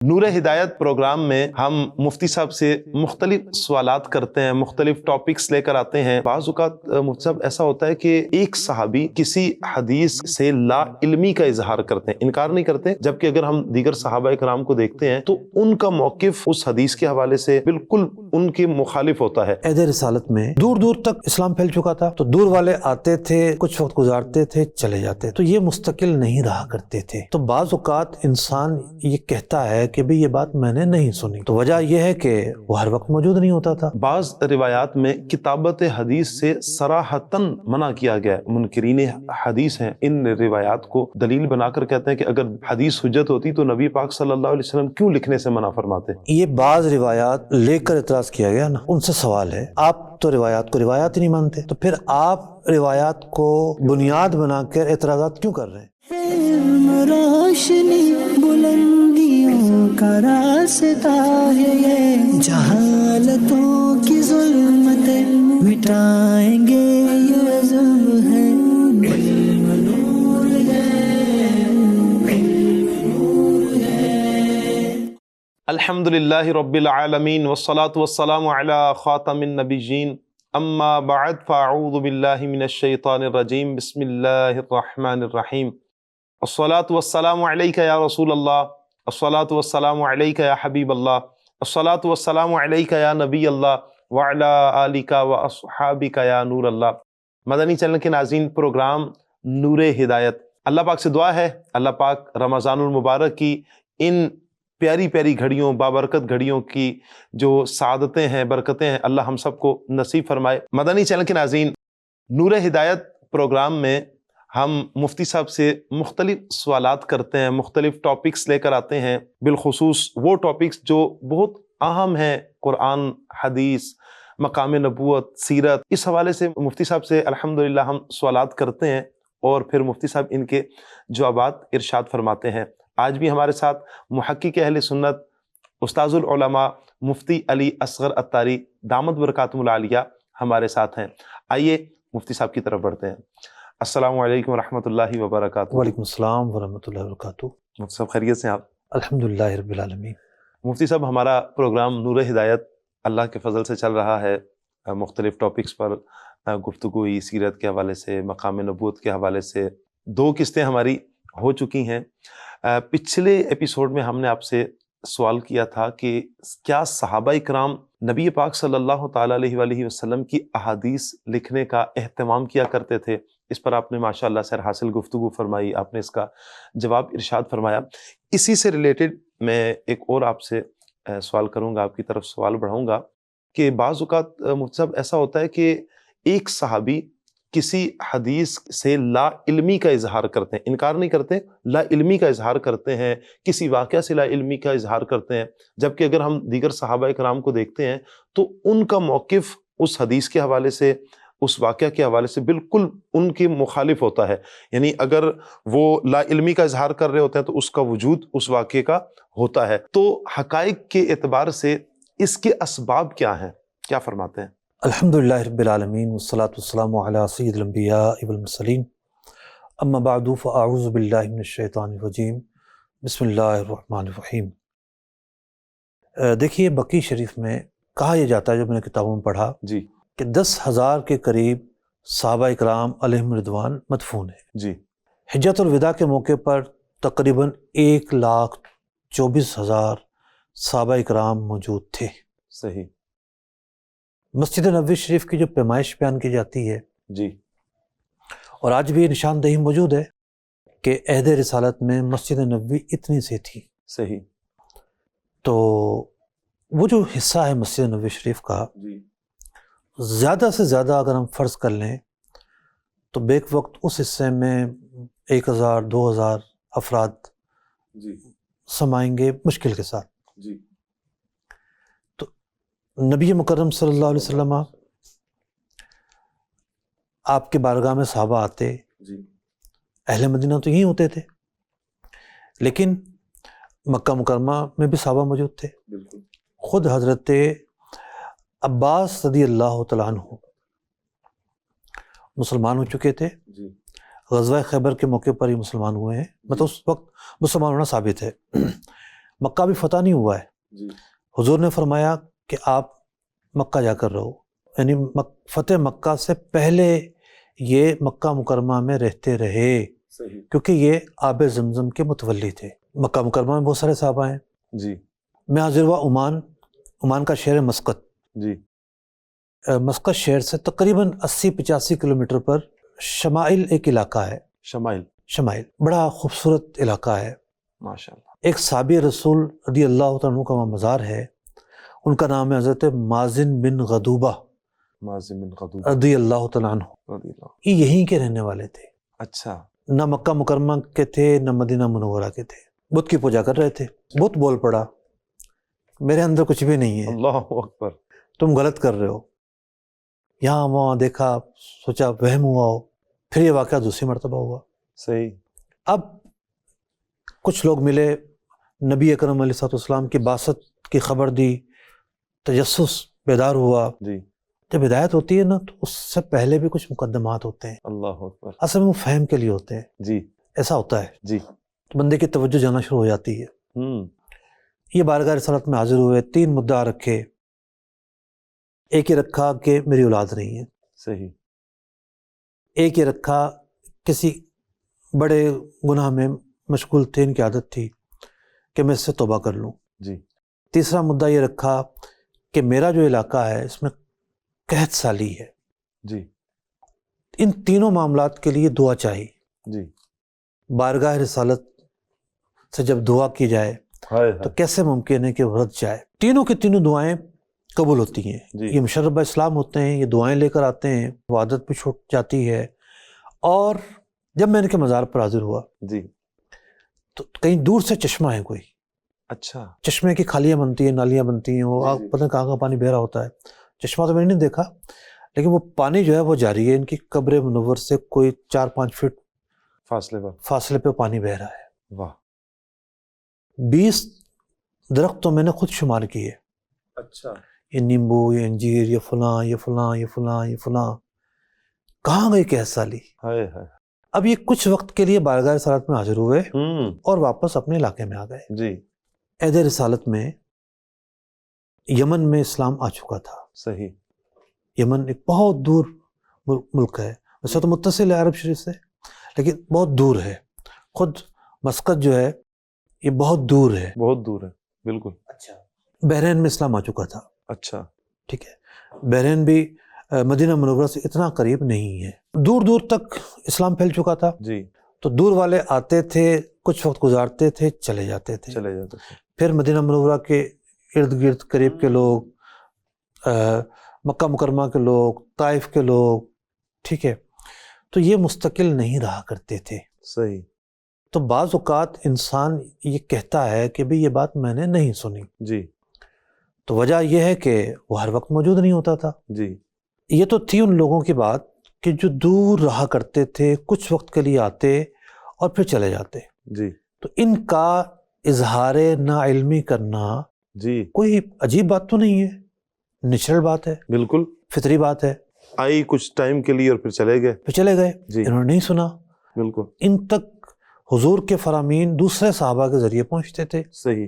نور ہدایت پروگرام میں ہم مفتی صاحب سے مختلف سوالات کرتے ہیں، مختلف ٹاپکس لے کر آتے ہیں۔ بعض اوقات مفتی صاحب ایسا ہوتا ہے کہ ایک صحابی کسی حدیث سے لا علمی کا اظہار کرتے ہیں، انکار نہیں کرتے، جبکہ اگر ہم دیگر صحابہ کرام کو دیکھتے ہیں تو ان کا موقف اس حدیث کے حوالے سے بالکل ان کے مخالف ہوتا ہے۔ عہد رسالت میں دور دور تک اسلام پھیل چکا تھا، تو دور والے آتے تھے، کچھ وقت گزارتے تھے، چلے جاتے، تو یہ مستقل نہیں رہا کرتے تھے۔ تو بعض اوقات انسان یہ کہتا ہے کہ بھی یہ بات میں نے نہیں سنی، تو وجہ یہ ہے کہ وہ ہر وقت موجود نہیں ہوتا تھا۔ بعض روایات میں کتابت حدیث سے صراحتاً منع کیا گیا ہے۔ منکرین حدیث ہیں ان روایات کو دلیل بنا کر کہتے ہیں کہ اگر حدیث حجت ہوتی تو نبی پاک صلی اللہ علیہ وسلم کیوں لکھنے سے منع فرماتے؟ یہ بعض روایات لے کر اعتراض کیا گیا نا، ان سے سوال ہے، آپ تو روایات کو روایات ہی نہیں مانتے، تو پھر آپ روایات کو بنیاد بنا کر اعتراضات کیوں کر رہے ہیں؟ روشنی بلندیوں کا راستہ ہے، یہ جہالتوں کی ظلمتیں مٹائیں گے، یہ عزم ہے، علم نور ہے، علم نور ہے۔ الحمدللہ رب العالمین والصلاة والسلام علی خاتم النبیین، اما بعد فاعوذ باللہ من الشیطان الرجیم، بسم اللہ الرحمن الرحیم۔ الصلاة والسلام علیک یا رسول اللہ، الصلاة والسلام علیک یا حبیب اللہ، الصلاة والسلام علیک یا نبی اللہ وعلی آلک واصحابک یا نور اللہ۔ مدنی چینل کے ناظرین، پروگرام نور ہدایت، اللہ پاک سے دعا ہے اللہ پاک رمضان المبارک کی ان پیاری پیاری گھڑیوں، بابرکت گھڑیوں کی جو سعادتیں ہیں، برکتیں ہیں، اللہ ہم سب کو نصیب فرمائے۔ مدنی چینل کے ناظرین، نور ہدایت پروگرام میں ہم مفتی صاحب سے مختلف سوالات کرتے ہیں، مختلف ٹاپکس لے کر آتے ہیں، بالخصوص وہ ٹاپکس جو بہت اہم ہیں، قرآن، حدیث، مقام نبوت، سیرت۔ اس حوالے سے مفتی صاحب سے الحمدللہ ہم سوالات کرتے ہیں اور پھر مفتی صاحب ان کے جوابات ارشاد فرماتے ہیں۔ آج بھی ہمارے ساتھ محقق اہل سنت، استاذ العلماء مفتی علی اصغر عطاری دامت برکاتہم العالیہ ہمارے ساتھ ہیں۔ آئیے مفتی صاحب کی طرف بڑھتے ہیں۔ السلام علیکم ورحمۃ اللہ وبرکاتہ۔ وعلیکم السلام ورحمۃ اللہ وبرکاتہ۔ مفتی صاحب خیریت سے ہیں آپ؟ الحمدللہ رب العالمین۔ مفتی صاحب، ہمارا پروگرام نور ہدایت اللہ کے فضل سے چل رہا ہے، مختلف ٹاپکس پر گفتگو ہوئی، سیرت کے حوالے سے، مقام نبوت کے حوالے سے 2 قسطیں ہماری ہو چکی ہیں۔ پچھلے ایپیسوڈ میں ہم نے آپ سے سوال کیا تھا کہ کیا صحابہ اکرام نبی پاک صلی اللہ تعالیٰ علیہ وآلہ وسلم کی احادیث لکھنے کا اہتمام کیا کرتے تھے؟ اس پر آپ نے ماشاءاللہ سر حاصل گفتگو فرمائی، آپ نے اس کا جواب ارشاد فرمایا۔ اسی سے ریلیٹڈ میں ایک اور آپ سے سوال کروں گا، آپ کی طرف سوال بڑھاؤں گا کہ بعض اوقات مفتی صاحب ایسا ہوتا ہے کہ ایک صحابی کسی حدیث سے لا علمی کا اظہار کرتے ہیں، انکار نہیں کرتے، لا علمی کا اظہار کرتے ہیں، کسی واقعہ سے لا علمی کا اظہار کرتے ہیں، جبکہ اگر ہم دیگر صحابہ کرام کو دیکھتے ہیں تو ان کا موقف اس حدیث کے حوالے سے، اس واقعہ کے حوالے سے بالکل ان کے مخالف ہوتا ہے۔ یعنی اگر وہ لا علمی کا اظہار کر رہے ہوتے ہیں تو اس کا وجود اس واقعے کا ہوتا ہے۔ تو حقائق کے اعتبار سے اس کے اسباب کیا ہیں، کیا فرماتے ہیں؟ الحمدللہ رب العالمین والصلاة والسلام علی سید الانبیاء والمرسلین، اما بعد فاعوذ باللہ من الشیطان الرجیم، بسم اللہ الرحمن الرحیم۔ دیکھیے، بقی شریف میں کہا یہ جاتا ہے، جو میں نے کتابوں میں پڑھا، جی کہ 10,000 کے قریب صحابہ اکرام علیہم رضوان مدفون ہیں۔ جی حجت الوداع کے موقع پر تقریباً 1,24,000 صحابہ اکرام موجود تھے۔ صحیح۔ مسجد نبوی شریف کی جو پیمائش بیان کی جاتی ہے، جی اور آج بھی یہ نشاندہی موجود ہے کہ عہد رسالت میں مسجد نبوی اتنی سے تھی۔ صحیح۔ تو وہ جو حصہ ہے مسجد نبوی شریف کا، جی زیادہ سے زیادہ اگر ہم فرض کر لیں تو بیک وقت اس حصے میں 1,000 2,000 افراد جی سمائیں گے مشکل کے ساتھ۔ جی تو نبی مکرم صلی اللہ علیہ وسلم آپ کے بارگاہ میں صحابہ آتے، جی اہل مدینہ تو یہی ہوتے تھے، لیکن مکہ مکرمہ میں بھی صحابہ موجود تھے۔ بالکل۔ خود حضرت عباس رضی اللہ تعالیٰ عنہ مسلمان ہو چکے تھے، جی غزوہ خیبر کے موقع پر ہی مسلمان ہوئے ہیں، مطلب اس وقت مسلمان ہونا ثابت ہے۔ مکہ بھی فتح نہیں ہوا ہے. جی حضور نے فرمایا کہ آپ مکہ جا کر رہو، یعنی فتح مکہ سے پہلے یہ مکہ مکرمہ میں رہتے رہے، صحیح. کیونکہ یہ آب زمزم کے متولی تھے. مکہ مکرمہ میں بہت سارے صحابہ ہیں. جی میں حاضر ہوا عمان کا شہر ہے مسقط. جی مسقط شہر سے تقریباً 80-85 کلومیٹر پر شمائل ایک علاقہ ہے. شمائل بڑا خوبصورت علاقہ ہے. ماشاء اللہ. ایک صحابی رسول رضی اللہ تعالیٰ عنہ کا وہاں مزار ہے. ان کا نام ہے حضرت مازن بن غدوبہ رضی اللہ تعالیٰ عنہ. یہ یہیں کے رہنے والے تھے. اچھا. نہ مکہ مکرمہ کے تھے نہ مدینہ منورہ کے تھے. بت کی پوجا کر رہے تھے. بت بول پڑا میرے اندر کچھ بھی نہیں ہے، اللہ اکبر، تم غلط کر رہے ہو. یہاں وہاں دیکھا، سوچا وہم ہوا ہو. پھر یہ واقعہ دوسری مرتبہ ہوا. صحیح. اب کچھ لوگ ملے، نبی اکرم علیہ السلام کی بعثت کی خبر دی، تجسس بیدار ہوا. جی. جب ہدایت ہوتی ہے نا تو اس سے پہلے بھی کچھ مقدمات ہوتے ہیں. اللہ اکبر. اصل میں وہ فہم کے لیے ہوتے ہیں. جی. ایسا ہوتا ہے. جی. تو بندے کی توجہ جانا شروع ہو جاتی ہے. یہ بارگاہ رسالت میں حاضر ہوئے، 3 مدعا رکھے. ایک یہ رکھا کہ میری اولاد نہیں ہے. صحیح. ایک یہ رکھا کسی بڑے گناہ میں مشغول تھے، ان کی عادت تھی کہ میں اس سے توبہ کر لوں. جی. تیسرا مدعا یہ رکھا کہ میرا جو علاقہ ہے اس میں قحط سالی ہے. جی. ان تینوں معاملات کے لیے دعا چاہیے. جی. بارگاہ رسالت سے جب دعا کی جائے تو کیسے ممکن ہے کہ وہ رد جائے؟ تینوں کی تینوں دعائیں قبول ہوتی ہیں. جی. یہ مشرب اسلام ہوتے ہیں، یہ دعائیں لے کر آتے ہیں، وہ عادت بھی چھوٹ جاتی ہے. اور جب میں ان کے مزار پر حاضر ہوا جی تو کہیں دور سے چشمہ ہے کوئی. اچھا. چشمے کی خالیاں بنتی ہیں، نالیاں بنتی ہیں، وہ جی. پتہ نہیں کہاں کا پانی بہ رہا ہوتا ہے. چشمہ تو میں نے نہیں دیکھا، لیکن وہ پانی جو ہے وہ جاری ہے. ان کی قبر منور سے کوئی 4-5 فٹ فاصلے پہ پانی بہ رہا ہے. واہ. 20 درخت تو میں نے خود شمار کیے. اچھا. یہ نیمبو، یہ انجیر، یہ فلاں یہ فلاں یہ فلاں یہ فلاں. کہاں گئی قحط سالی؟ اب یہ کچھ وقت کے لیے بارگاہ رسالت میں حاضر ہوئے اور واپس اپنے علاقے میں آ گئے. جی. عہد رسالت میں یمن میں اسلام آ چکا تھا. صحیح. یمن ایک بہت دور ملک ہے، ویسے تو متصل ہے عرب شریف سے، لیکن بہت دور ہے. خود مسقط جو ہے یہ بہت دور ہے. بہت دور ہے. بالکل. اچھا. بحرین میں اسلام آ چکا تھا. اچھا. ٹھیک ہے. بحرین بھی مدینہ منورہ سے اتنا قریب نہیں ہے. دور دور تک اسلام پھیل چکا تھا. جی. تو دور والے آتے تھے، کچھ وقت گزارتے تھے، چلے جاتے تھے. پھر مدینہ منورہ کے ارد گرد قریب کے لوگ، مکہ مکرمہ کے لوگ، طائف کے لوگ، ٹھیک ہے، تو یہ مستقل نہیں رہا کرتے تھے. صحیح. تو بعض اوقات انسان یہ کہتا ہے کہ بھی یہ بات میں نے نہیں سنی. جی. تو وجہ یہ ہے کہ وہ ہر وقت موجود نہیں ہوتا تھا. جی. یہ تو تھی ان لوگوں کی بات کہ جو دور رہا کرتے تھے، کچھ وقت کے لیے آتے اور پھر چلے جاتے. جی. تو ان کا اظہار ناعلمی کرنا جی کوئی عجیب بات تو نہیں ہے، نیچرل بات ہے، بالکل فطری بات ہے. آئی کچھ ٹائم کے لیے اور پھر چلے گئے. پھر چلے گئے. جی. انہوں نے نہیں سنا. بالکل. ان تک حضور کے فرامین دوسرے صحابہ کے ذریعے پہنچتے تھے. صحیح.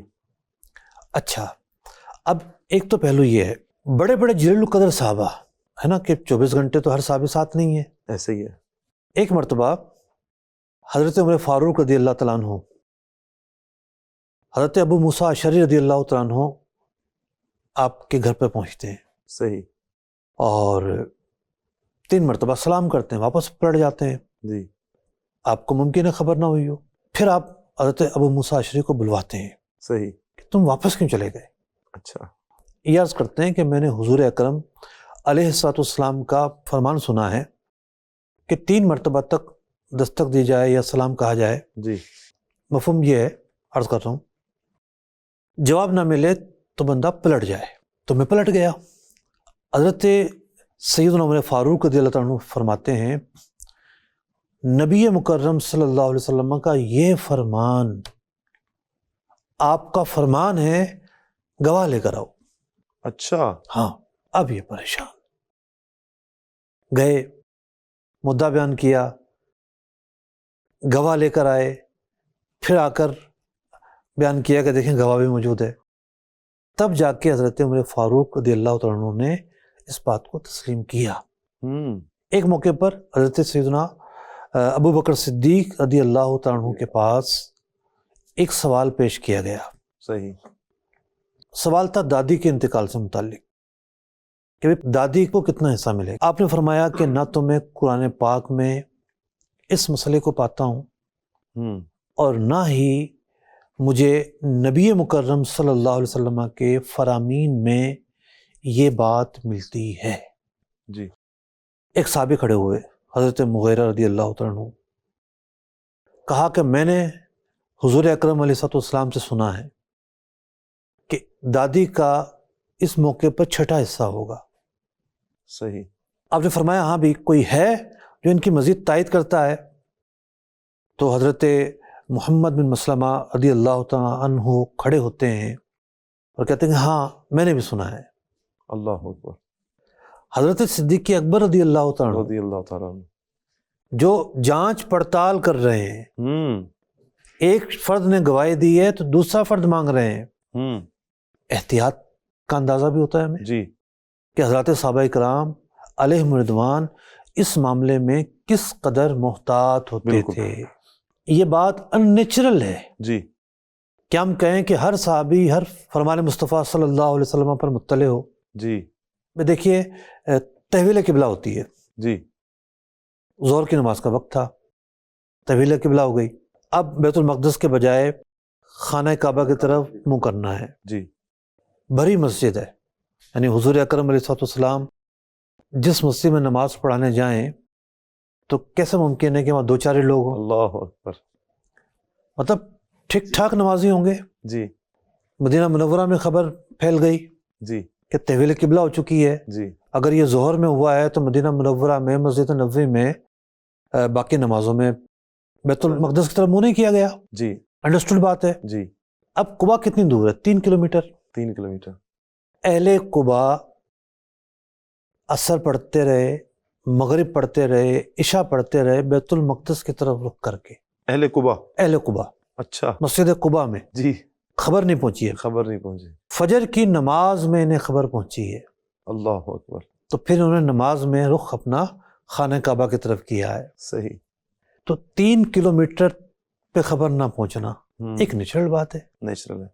اچھا، اب ایک تو پہلو یہ ہے، بڑے بڑے جلیل القدر صحابہ ہے نا کہ 24 گھنٹے تو ہر صحابی ساتھ نہیں ہے. ایسے ہی ہے. ایک مرتبہ حضرت عمر فاروق رضی اللہ تعالیٰ عنہ، حضرت ابو موسیٰ اشعری رضی اللہ تعالیٰ عنہ آپ کے گھر پہ پہنچتے ہیں. صحیح. اور 3 مرتبہ سلام کرتے ہیں، واپس پلٹ جاتے ہیں. جی. آپ کو ممکن ہے خبر نہ ہوئی ہو. پھر آپ حضرت ابو موسیٰ اشعری کو بلواتے ہیں. صحیح. کہ تم واپس کیوں چلے گئے؟ اچھا. یہ عرض کرتے ہیں کہ میں نے حضور اکرم علیہ السلام کا فرمان سنا ہے کہ 3 مرتبہ تک دستک دی جائے یا سلام کہا جائے. جی. مفہوم یہ ہے، عرض کر رہا ہوں، جواب نہ ملے تو بندہ پلٹ جائے. تو میں پلٹ گیا. حضرت سیدنا عمر فاروق رضی اللہ عنہ فرماتے ہیں نبی مکرم صلی اللہ علیہ وسلم کا یہ فرمان آپ کا فرمان ہے، گواہ لے کر آؤ. اچھا. ہاں. اب یہ پریشان گئے، مدعا بیان کیا، گواہ لے کر آئے. پھر آ کر بیان کیا کہ دیکھیں گواہ بھی موجود ہے. تب جا کے حضرت عمر فاروق رضی اللہ تعالیٰ عنہ نے اس بات کو تسلیم کیا. ایک موقع پر حضرت سیدنا ابو بکر صدیق رضی اللہ تعالیٰ عنہ کے پاس ایک سوال پیش کیا گیا. صحیح. سوال تھا دادی کے انتقال سے متعلق کہ دادی کو کتنا حصہ ملے. آپ نے فرمایا کہ نہ تو میں قرآن پاک میں اس مسئلے کو پاتا ہوں اور نہ ہی مجھے نبی مکرم صلی اللہ علیہ وسلم کے فرامین میں یہ بات ملتی ہے. جی. ایک صحابی کھڑے ہوئے حضرت مغیرہ رضی اللہ تعالیٰ عنہ، کہا کہ میں نے حضور اکرم علیہ السلام سے سنا ہے کہ دادی کا اس موقع پر چھٹا حصہ ہوگا. صحیح. آپ نے فرمایا ہاں بھی کوئی ہے جو ان کی مزید تائید کرتا ہے؟ تو حضرت محمد بن مسلمہ رضی اللہ تعالیٰ عنہ کھڑے ہوتے ہیں اور کہتے ہیں کہ ہاں میں نے بھی سنا ہے. اللہ اکبر. حضرت صدیق اکبر رضی اللہ تعالیٰ عنہ رضی اللہ تعالیٰ عنہ جو جانچ پڑتال کر رہے ہیں، ایک فرد نے گواہی دی ہے تو دوسرا فرد مانگ رہے ہیں. احتیاط کا اندازہ بھی ہوتا ہے ہمیں جی کہ حضرات صحابہ کرام علیہم رضوان اس معاملے میں کس قدر محتاط ہوتے بالکل. تھے. یہ بات ان نیچرل ہے جی کہ ہم کہیں کہ ہر صحابی ہر فرمان مصطفیٰ صلی اللہ علیہ وسلم پر مطلع ہو. جی دیکھیے تحویل قبلہ ہوتی ہے. جی. ظہر کی نماز کا وقت تھا، تحویل قبلہ ہو گئی. اب بیت المقدس کے بجائے خانہ کعبہ کی طرف منہ کرنا ہے. جی. بھری مسجد ہے، یعنی حضور اکرم علیہ السلام جس مسجد میں نماز پڑھانے جائیں تو کیسے ممکن ہے کہ وہاں دو چار ہی لوگ ہوں؟ اللہ اکبر. مطلب ٹھیک ٹھاک نمازی ہوں گے. جی مدینہ منورہ میں خبر پھیل گئی جی کہ تحویل قبلہ ہو چکی ہے. جی. اگر یہ ظہر میں ہوا ہے تو مدینہ منورہ میں مسجد نبوی میں باقی نمازوں میں بیت المقدس کی طرف منہ نہیں کیا گیا. جی. انڈرسٹوڈ بات ہے. جی. اب قبا کتنی دور ہے؟ 3 کلومیٹر. 3 کلومیٹر. اہل قبا عصر پڑھتے رہے، مغرب پڑھتے رہے، عشاء پڑھتے رہے بیت المقدس کی طرف رخ کر کے. اہل قبا. اہل قبا. اچھا. مسجد قبا میں جی. خبر نہیں پہنچی ہے. خبر نہیں پہنچی. فجر کی نماز میں انہیں خبر پہنچی ہے. اللہ اکبر. تو پھر انہوں نے نماز میں رخ اپنا خانہ کعبہ کی طرف کیا ہے. صحیح. تو 3 کلومیٹر پہ خبر نہ پہنچنا ایک نیچرل بات ہے. نیچرل ہے.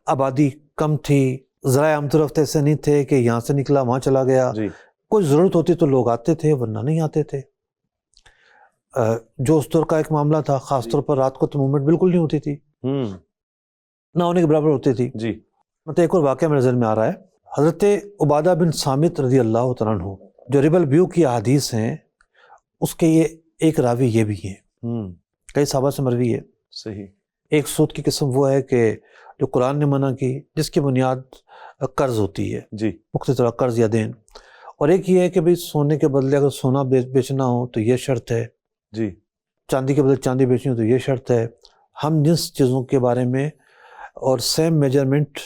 آبادی کم تھی، ذرائع عام رفت ایسے نہیں تھے کہ یہاں سے نکلا وہاں چلا گیا. جی. کوئی ضرورت ہوتی تو لوگ آتے تھے ورنہ نہیں آتے تھے. جو اس دور کا ایک معاملہ تھا، خاص طور پر رات کو تو موومنٹ بالکل نہیں ہوتی تھی، نہ ہونے کے برابر ہوتی تھی. جی. مطلب ایک اور واقعہ میرے ذہن میں آ رہا ہے. حضرت عبادہ بن صامت رضی اللہ تعالیٰ عنہ جو ریبل بیو کی احادیث ہیں اس کے یہ ایک راوی یہ بھی ہیں، کئی صحابہ سے مروی ہے. صحیح. ایک سود کی قسم وہ ہے کہ جو قرآن نے منع کی، جس کی بنیاد قرض ہوتی ہے، جی. مختلف قرض یا دین. اور ایک یہ ہے کہ بھئی سونے کے بدلے اگر سونا بیچنا ہو تو یہ شرط ہے، جی. چاندی کے بدلے چاندی بیچنی ہو تو یہ شرط ہے. ہم جس چیزوں کے بارے میں اور سیم میجرمنٹ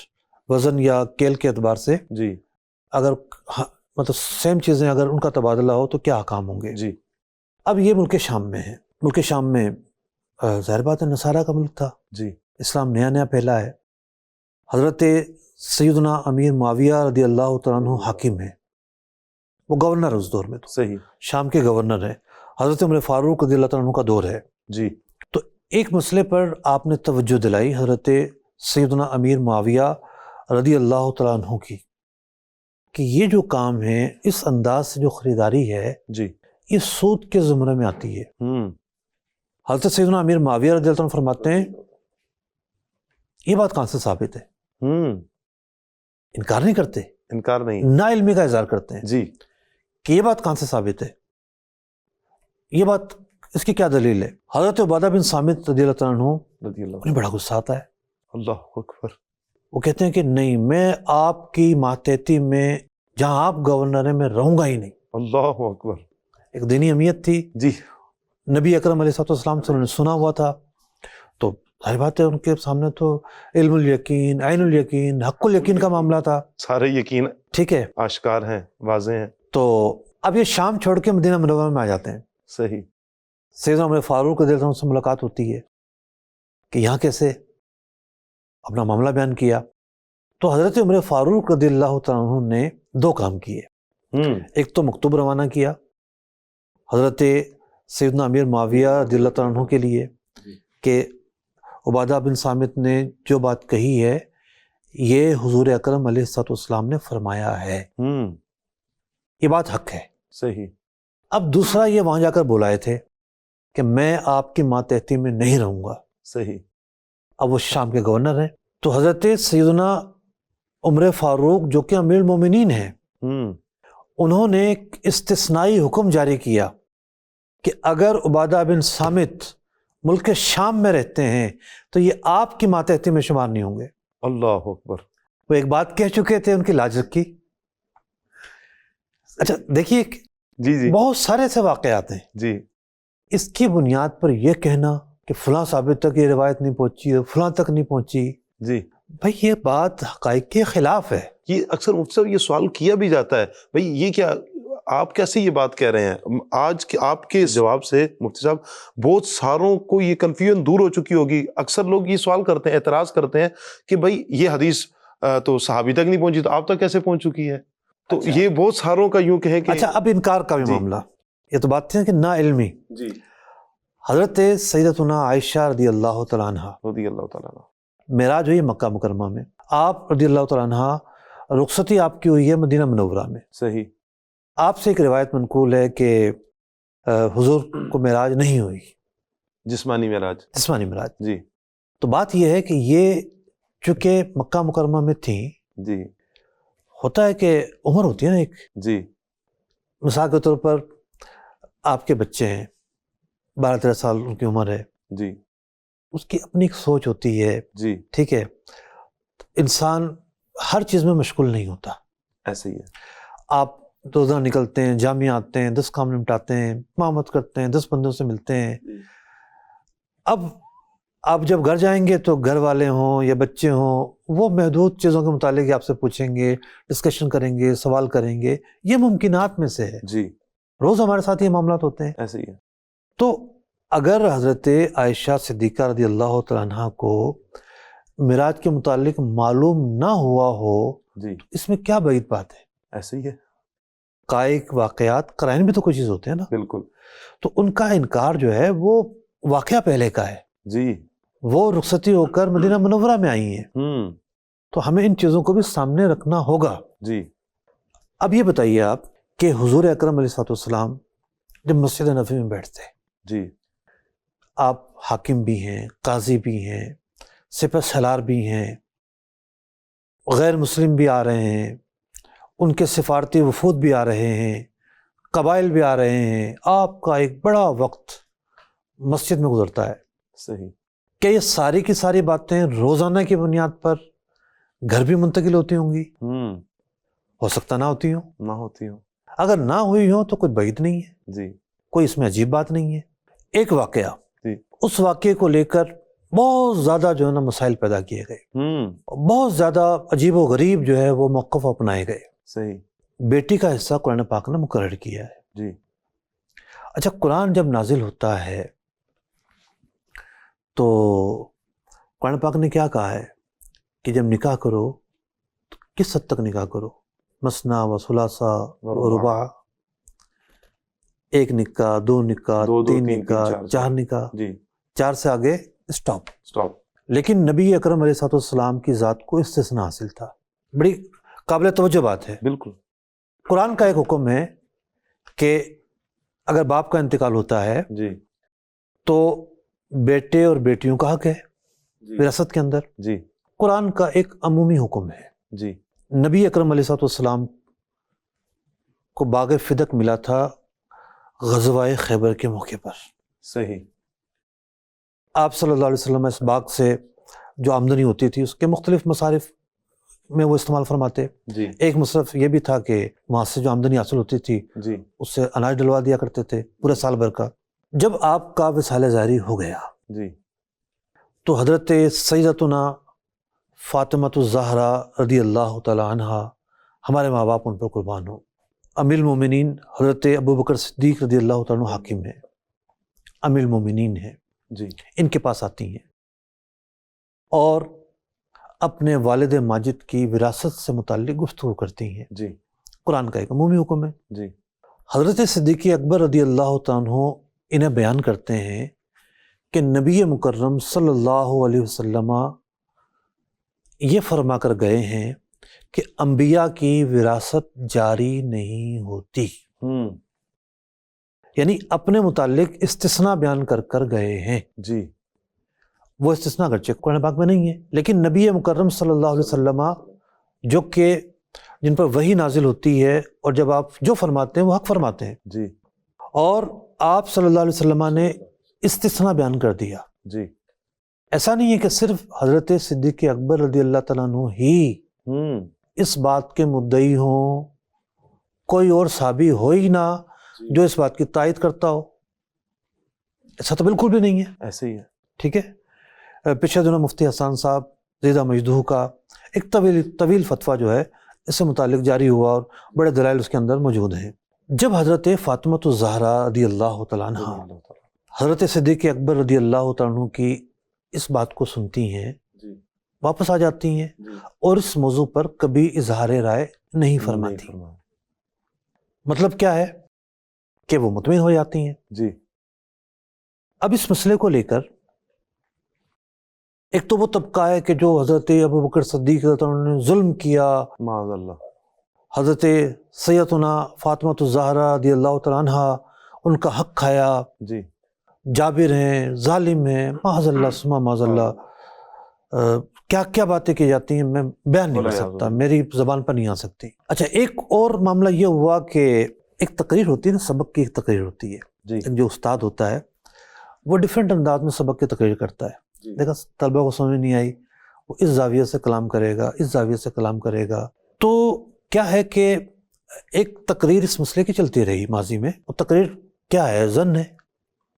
وزن یا کیل کے اعتبار سے جی. اگر مطلب سیم چیزیں اگر ان کا تبادلہ ہو تو کیا احکام ہوں گے. جی. اب یہ ملک شام میں ہے. ملک شام میں ظاہر بات ہے نصارہ کا ملک تھا، جی. اسلام نیا نیا پھیلا ہے. حضرت سیدنا امیر معاویہ رضی اللہ تعالیٰ عنہ حاکم ہے، وہ گورنر اس دور میں، تو صحیح. شام کے گورنر ہے. حضرت عمر فاروق رضی اللہ تعالیٰ عنہ کا دور ہے. جی. تو ایک مسئلے پر آپ نے توجہ دلائی حضرت سیدنا امیر معاویہ رضی اللہ تعالیٰ عنہ کی کہ یہ جو کام ہے، اس انداز سے جو خریداری ہے، جی. یہ سود کے زمرے میں آتی ہے. حضرت سیدنا امیر معاویہ رضی اللہ عنہ فرماتے ہیں یہ بات کہاں سے ثابت ہے؟ انکار نہیں کرتے، انکار نہیں. نا علمی کا اظہار کرتے ہیں جی. کہ یہ بات کہاں سے ثابت ہے، یہ بات اس کی کیا دلیل ہے؟ حضرت عبادہ بن صامت رضی اللہ عنہ رضی اللہ. انہیں بڑا غصہ آتا ہے. اللہ اکبر. وہ کہتے ہیں کہ نہیں، میں آپ کی ماتحتی میں جہاں آپ گورنر ہیں میں رہوں گا ہی نہیں. اللہ اکبر. ایک دینی اہمیت تھی. جی. نبی اکرم علیہ السلام سے انہوں نے سنا ہوا تھا، تو ظاہر بات ہے ان کے سامنے تو علم الیقین، عین الیقین، حق الیقین کا معاملہ تھا. سارے یقین ٹھیک ہے، آشکار ہیں، واضح ہیں. تو اب یہ شام چھوڑ کے مدینہ منورہ میں آ جاتے ہیں. صحیح. سیدنا عمر فاروق رضی اللہ عنہ سے ملاقات ہوتی ہے کہ یہاں کیسے؟ اپنا معاملہ بیان کیا. تو حضرت عمر فاروق رضی اللہ تعالیٰ عنہ نے 2 کام کیے. ایک تو مکتوب روانہ کیا حضرت سیدنا امیر معاویہ رضی اللہ تعالیٰ عنہ کے لیے کہ عبادہ بن صامت نے جو بات کہی ہے یہ حضور اکرم علیہ الصلوۃ والسلام نے فرمایا ہے, یہ بات حق ہے. صحیح. اب دوسرا یہ وہاں جا کر بلائے تھے کہ میں آپ کی ماتحتی میں نہیں رہوں گا. صحیح. اب وہ شام کے گورنر ہیں. تو حضرت سیدنا عمر فاروق جو کہ امیر المومنین ہیں انہوں نے ایک استثنائی حکم جاری کیا کہ اگر عبادہ بن صامت ملک شام میں رہتے ہیں تو یہ آپ کی ماتحتی میں شمار نہیں ہوں گے. اللہ اکبر. وہ ایک بات کہہ چکے تھے, ان کی لاج رکھی. اچھا دیکھیے جی بہت سارے ایسے واقعات ہیں جی. اس کی بنیاد پر یہ کہنا کہ فلاں صحابی تک یہ روایت نہیں پہنچی ہے, فلاں تک نہیں پہنچی, جی بھائی یہ بات حقائق کے خلاف ہے. یہ اکثر مفتی صاحب یہ سوال کیا بھی جاتا ہے, بھائی یہ کیا آپ کیسے یہ بات کہہ رہے ہیں؟ آج کے آپ کے جواب سے مفتی صاحب بہت ساروں کو یہ کنفیوژن دور ہو چکی ہوگی. اکثر لوگ یہ سوال کرتے ہیں, اعتراض کرتے ہیں کہ بھائی یہ حدیث تو صحابی تک نہیں پہنچی تو آپ تک کیسے پہنچ چکی ہے؟ تو یہ بہت ساروں کا یوں کہیں کہ اچھا اب انکار کا بھی معاملہ, یہ تو بات تھی کہ نا علمی. جی. حضرت سیدتنا عائشہ رضی اللہ تعالیٰ عنہ رضی اللہ تعالیٰ عنہ معراج ہوئی مکہ مکرمہ میں, آپ رضی اللہ تعالیٰ عنہ رخصتی آپ کی ہوئی ہے مدینہ منورہ میں. صحیح. آپ سے ایک روایت منقول ہے کہ حضور کو معراج نہیں ہوئی, جسمانی معراج. جسمانی معراج. جی. تو بات یہ ہے کہ یہ چونکہ مکہ مکرمہ میں تھیں, جی. ہوتا ہے کہ عمر ہوتی ہے نا ایک, جی. مثال کے طور پر آپ کے بچے ہیں 12-13 سال ان کی عمر ہے, جی. اس کی اپنی ایک سوچ ہوتی ہے. جی. ٹھیک ہے, انسان ہر چیز میں مشغول نہیں ہوتا. ایسے ہی ہے. آپ روزانہ نکلتے ہیں, جامعہ آتے ہیں, 10 کام نمٹاتے ہیں, امامت کرتے ہیں, 10 بندوں سے ملتے ہیں. اب آپ جب گھر جائیں گے تو گھر والے ہوں یا بچے ہوں وہ محدود چیزوں کے متعلق آپ سے پوچھیں گے, ڈسکشن کریں گے, سوال کریں گے. یہ ممکنات میں سے ہے. جی. روز ہمارے ساتھ یہ معاملات ہوتے ہیں. ایسے ہی ہے. تو اگر حضرت عائشہ صدیقہ رضی اللہ تعالیٰ عنہ کو معراج کے متعلق معلوم نہ ہوا ہو جی تو اس میں کیا بعید بات ہے؟ ایسے ہی ہے. حقائق واقعات قرائن بھی تو کوئی چیز ہوتے ہیں نا. بالکل. تو ان کا انکار جو ہے وہ واقعہ پہلے کا ہے. جی. وہ رخصتی ہو کر مدینہ منورہ میں آئی ہیں. تو ہمیں ان چیزوں کو بھی سامنے رکھنا ہوگا. جی. اب یہ بتائیے آپ کہ حضور اکرم علیہ الصلوۃ والسلام جب مسجد نبوی میں بیٹھتے ہیں, جی, آپ حاکم بھی ہیں, قاضی بھی ہیں, سپہ سالار بھی ہیں, غیر مسلم بھی آ رہے ہیں, ان کے سفارتی وفود بھی آ رہے ہیں, قبائل بھی آ رہے ہیں, آپ کا ایک بڑا وقت مسجد میں گزرتا ہے. صحیح. کیا یہ ساری کی ساری باتیں روزانہ کی بنیاد پر گھر بھی منتقل ہوتی ہوں گی؟ ہو سکتا نہ ہوتی ہوں. نہ ہوتی ہوں. اگر نہ ہوئی ہوں تو کوئی بعید نہیں ہے. جی. کوئی اس میں عجیب بات نہیں ہے. ایک واقعہ, جی, اس واقعے کو لے کر بہت زیادہ جو ہے نا مسائل پیدا کیے گئے, بہت زیادہ عجیب و غریب جو ہے وہ موقف اپنائے گئے. صحیح. بیٹی کا حصہ قرآن پاک نے مقرر کیا ہے. جی. اچھا, قرآن جب نازل ہوتا ہے تو قرآن پاک نے کیا کہا ہے کہ جب نکاح کرو تو کس حد تک نکاح کرو؟ مثنا و ثلاثہ و رباع, ایک نکاح, 2 نکاح, 3 نکاح, 4 نکاح. جی. 4 سے آگے اسٹاپ. لیکن نبی اکرم علیہ الصلوۃ والسلام کی ذات کو استثناء حاصل تھا. بڑی قابل توجہ بات ہے. بالکل. قرآن کا ایک حکم ہے کہ اگر باپ کا انتقال ہوتا ہے جی, تو بیٹے اور بیٹیوں کا حق ہے وراثت کے اندر. جی. قرآن کا ایک عمومی حکم ہے. جی. نبی اکرم علیہ الصلوۃ والسلام کو باغ فدق ملا تھا غزوہ خیبر کے موقع پر. صحیح. آپ صلی اللہ علیہ وسلم اس باغ سے جو آمدنی ہوتی تھی اس کے مختلف مصارف میں وہ استعمال فرماتے. جی. ایک مصرف یہ بھی تھا کہ وہاں سے جو آمدنی حاصل ہوتی تھی جی, اس سے اناج ڈلوا دیا کرتے تھے پورے سال بھر کا. جب آپ کا وصال ظاہری ہو گیا جی, تو حضرت سیدتنا فاطمۃ الزہرا رضی اللہ تعالی عنہا, ہمارے ماں باپ ان پر قربان ہو, امیر المومنین حضرت ابو بکر صدیق رضی اللہ تعالیٰ عنہ حاکم ہیں, امیر المومنین ہیں, جی, ان کے پاس آتی ہیں اور اپنے والد ماجد کی وراثت سے متعلق گفتگو کرتی ہیں. جی قرآن کا ایک عمومی حکم ہے. جی حضرت صدیق اکبر رضی اللہ تعالیٰ عنہ انہیں بیان کرتے ہیں کہ نبی مکرم صلی اللہ علیہ وسلم یہ فرما کر گئے ہیں کہ انبیاء کی وراثت جاری نہیں ہوتی. یعنی اپنے متعلق استثناء بیان کر کر گئے ہیں. جی وہ استثناء گرچہ قرآن پاک میں نہیں ہے، لیکن نبی مکرم صلی اللہ علیہ وسلم جو کہ جن پر وحی نازل ہوتی ہے اور جب آپ جو فرماتے ہیں وہ حق فرماتے ہیں، جی اور آپ صلی اللہ علیہ وسلم نے استثناء بیان کر دیا. جی ایسا نہیں ہے کہ صرف حضرت صدیق اکبر رضی اللہ تعالیٰ عنہ ہی اس بات کے مدعی ہوں، کوئی اور صحابی ہو ہی نہ جو اس بات کی تائید کرتا ہو. ایسا تو بالکل بھی نہیں ہے. ایسے ہی ہے. ٹھیک ہے. پچھلے دنوں مفتی حسان صاحب زیدہ مجدوح کا ایک طویل فتویٰ جو ہے اس سے متعلق جاری ہوا اور بڑے دلائل اس کے اندر موجود ہیں. جب حضرت فاطمہ الزہرا رضی اللہ تعالیٰ عنہ حضرت صدیق اکبر رضی اللہ تعالیٰ عنہ کی اس بات کو سنتی ہیں، واپس آ جاتی ہیں اور اس موضوع پر کبھی اظہار رائے نہیں فرماتی. مطلب کیا ہے کہ وہ مطمئن ہو جاتی ہیں. جی اب اس مسئلے کو لے کر ایک تو وہ طبقہ ہے کہ جو حضرت ابو بکر صدیق رضی اللہ عنہ نے ظلم کیا، معاذ اللہ، حضرت سیدنا فاطمہ الزہرا رضی اللہ تعالیٰ عنہ ان کا حق کھایا، جی جابر ہیں، ظالم ہیں، معاذ اللہ ثم معاذ اللہ، کیا کیا باتیں کی جاتی ہیں میں بیان نہیں کر سکتا، میری زبان پر نہیں آ سکتی. اچھا، ایک اور معاملہ یہ ہوا کہ ایک تقریر ہوتی ہے نا، سبق کی ایک تقریر ہوتی ہے. جی جو استاد ہوتا ہے وہ ڈیفرنٹ انداز میں سبق کی تقریر کرتا ہے. دیکھا طلبہ کو سمجھ نہیں آئی، وہ اس زاویے سے کلام کرے گا، اس زاویے سے کلام کرے گا. تو کیا ہے کہ ایک تقریر اس مسئلے کی چلتی رہی ماضی میں. وہ تقریر کیا ہے؟ ظن ہے،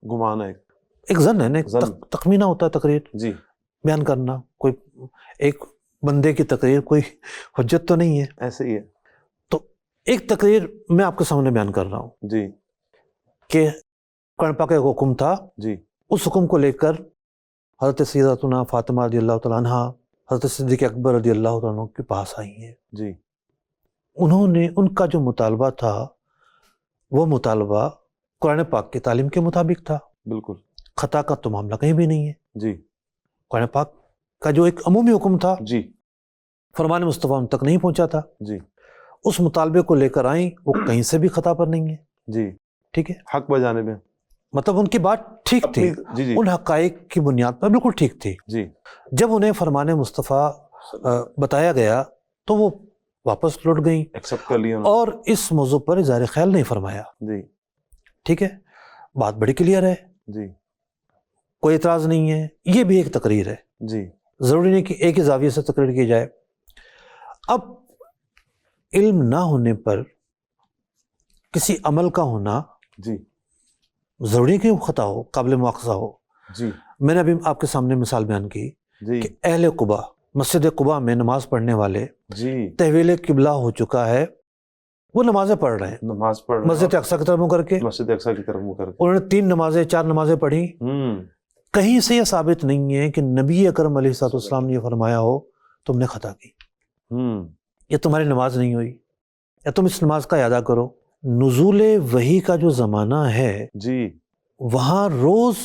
گمان ہے، ایک ظن ہے نا، ایک تخمینہ ہوتا ہے تقریر جی بیان کرنا. کوئی ایک بندے کی تقریر کوئی حجت تو نہیں ہے. ایسے ہی ہے. تو ایک تقریر میں آپ کے سامنے بیان کر رہا ہوں جی کہ قرآن پاک کا ایک حکم تھا، جی اس حکم کو لے کر حضرت سیدتنا فاطمہ رضی اللہ تعالیٰ عنہ حضرت صدیق اکبر رضی اللہ تعالیٰ عنہ کے پاس آئی ہیں. جی انہوں نے ان کا جو مطالبہ تھا وہ مطالبہ قرآن پاک کی تعلیم کے مطابق تھا. بالکل. خطا کا تو معاملہ کہیں بھی نہیں ہے. جی قرآن پاک کا جو ایک عمومی حکم تھا جی فرمان مصطفیٰ ان تک نہیں پہنچا تھا. جی اس مطالبے کو لے کر آئیں، وہ کہیں سے بھی خطا پر نہیں ہے. جی ٹھیک ہے، حق بجانے میں مطلب ان کی بات ٹھیک تھی، جی جی ان حقائق کی بنیاد پر بالکل ٹھیک تھی. جی جب انہیں فرمان مصطفیٰ بتایا گیا تو وہ واپس لوٹ گئیں ایکسپٹ کر لیا اور اس موضوع پر اظہار خیال نہیں فرمایا. جی ٹھیک ہے، بات بڑی کلیئر ہے، جی کوئی اعتراض نہیں ہے. یہ بھی ایک تقریر ہے، جی ضروری نہیں کہ ایک ہی زاویے سے تقریر کی جائے. اب علم نہ ہونے پر کسی عمل کا ہونا جی ضروری کہ وہ خطا ہو، قابل مواخذہ ہو. جی میں نے ابھی آپ کے سامنے مثال بیان کی جی کہ اہل قبا، مسجد قبا میں نماز پڑھنے والے جی تحویل قبلہ ہو چکا ہے، وہ نمازیں پڑھ رہے ہیں نماز پڑھ مسجد اقصی کی طرف منہ کر کے. مسجد اقصی کی طرف منہ کر کے انہوں نے 3 نمازیں 4 نمازیں پڑھی. کہیں سے یہ ثابت نہیں ہے کہ نبی اکرم علیہ الصلوۃ والسلام نے یہ فرمایا ہو تم نے خطا کی، یہ تمہاری نماز نہیں ہوئی، یا تم اس نماز کا اعادہ کرو. نزول وحی کا جو زمانہ ہے جی وہاں روز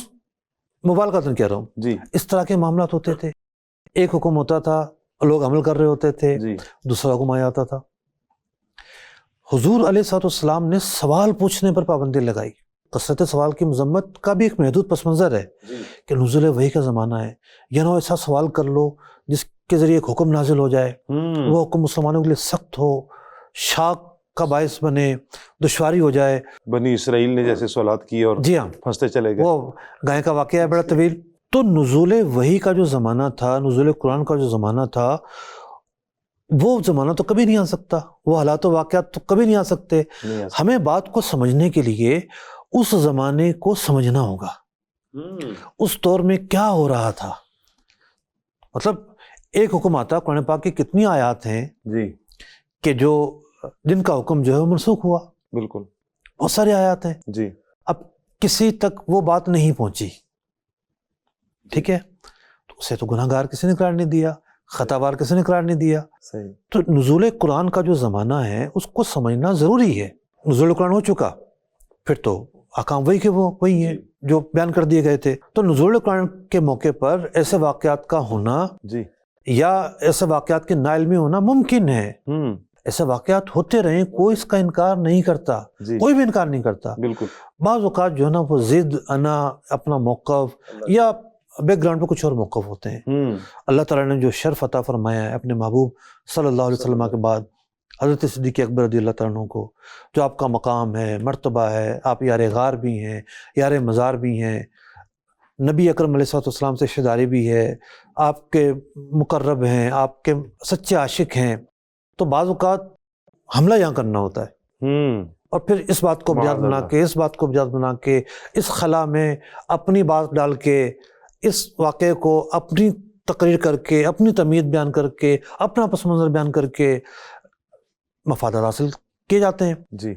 مبالغتاً کہہ رہا ہوں جی اس طرح کے معاملات ہوتے تھے. ایک حکم ہوتا تھا، لوگ عمل کر رہے ہوتے تھے، جی دوسرا حکم آ جاتا تھا. حضور علیہ الصلوۃ والسلام نے سوال پوچھنے پر پابندی لگائی. کثرت سوال کی مذمت کا بھی ایک محدود پس منظر ہے کہ نزول وحی کا زمانہ ہے، یا نہ ایسا سوال کر لو جس کے ذریعے ایک حکم نازل ہو جائے، وہ حکم مسلمانوں کے لیے سخت ہو، شاک کا باعث بنے، دشواری ہو جائے. بنی اسرائیل نے جیسے سوالات کی اور جی ہاں، پھنستے چلے گئے. وہ گائے کا واقعہ ہے بڑا طویل. تو نزول وحی کا جو زمانہ تھا، نزول قرآن کا جو زمانہ تھا، وہ زمانہ تو کبھی نہیں آ سکتا، وہ حالات و واقعات تو کبھی نہیں آ سکتے. ہمیں بات کو سمجھنے کے لیے اس زمانے کو سمجھنا ہوگا، اس دور میں کیا ہو رہا تھا. مطلب ایک حکم آتا، قرآن پاک کی کتنی آیات ہیں جی کہ جن کا حکم جو ہے وہ منسوخ ہوا. بالکل بہت سارے آیات ہیں. جی اب کسی تک وہ بات نہیں پہنچی، ٹھیک ہے، تو اسے تو گناہگار کسی نے قرار نہیں دیا. خطا بار کسی نے قرار نہیں دیا. صحیح. تو نزول قرآن کا جو زمانہ ہے اس کو سمجھنا ضروری ہے. نزول قرآن ہو چکا, پھر تو احکام وہی کے وہ وہی ہیں جو بیان کر دیے گئے تھے. تو نزول قرآن کے موقع پر ایسے واقعات کا ہونا جی یا ایسے واقعات کے ناعلمی ہونا ممکن ہے. ایسے واقعات ہوتے رہیں, کوئی اس کا انکار نہیں کرتا, کوئی بھی انکار نہیں کرتا. بالکل. بعض اوقات جو ہے نا وہ ضد, انا, اپنا موقف یا بیک گراؤنڈ پہ کچھ اور موقف ہوتے ہیں. اللہ تعالیٰ نے جو شرف عطا فرمایا ہے اپنے محبوب صلی اللہ علیہ وسلم کے بعد حضرت صدیق اکبر رضی اللہ تعالیٰ عنہ کو, جو آپ کا مقام ہے, مرتبہ ہے, آپ یار غار بھی ہیں, یار مزار بھی ہیں, نبی اکرم علیہ السلام سے رشتہ داری بھی ہے, آپ کے مقرب ہیں, آپ کے سچے عاشق ہیں. تو بعض اوقات حملہ یہاں کرنا ہوتا ہے, اور پھر اس بات کو بنیاد بنا کے, اس بات کو بنیاد بنا کے, اس خلا میں اپنی بات ڈال کے, اس واقعے کو اپنی تقریر کر کے, اپنی تمید بیان کر کے, اپنا پس منظر بیان کر کے مفادات حاصل کیے جاتے ہیں. جی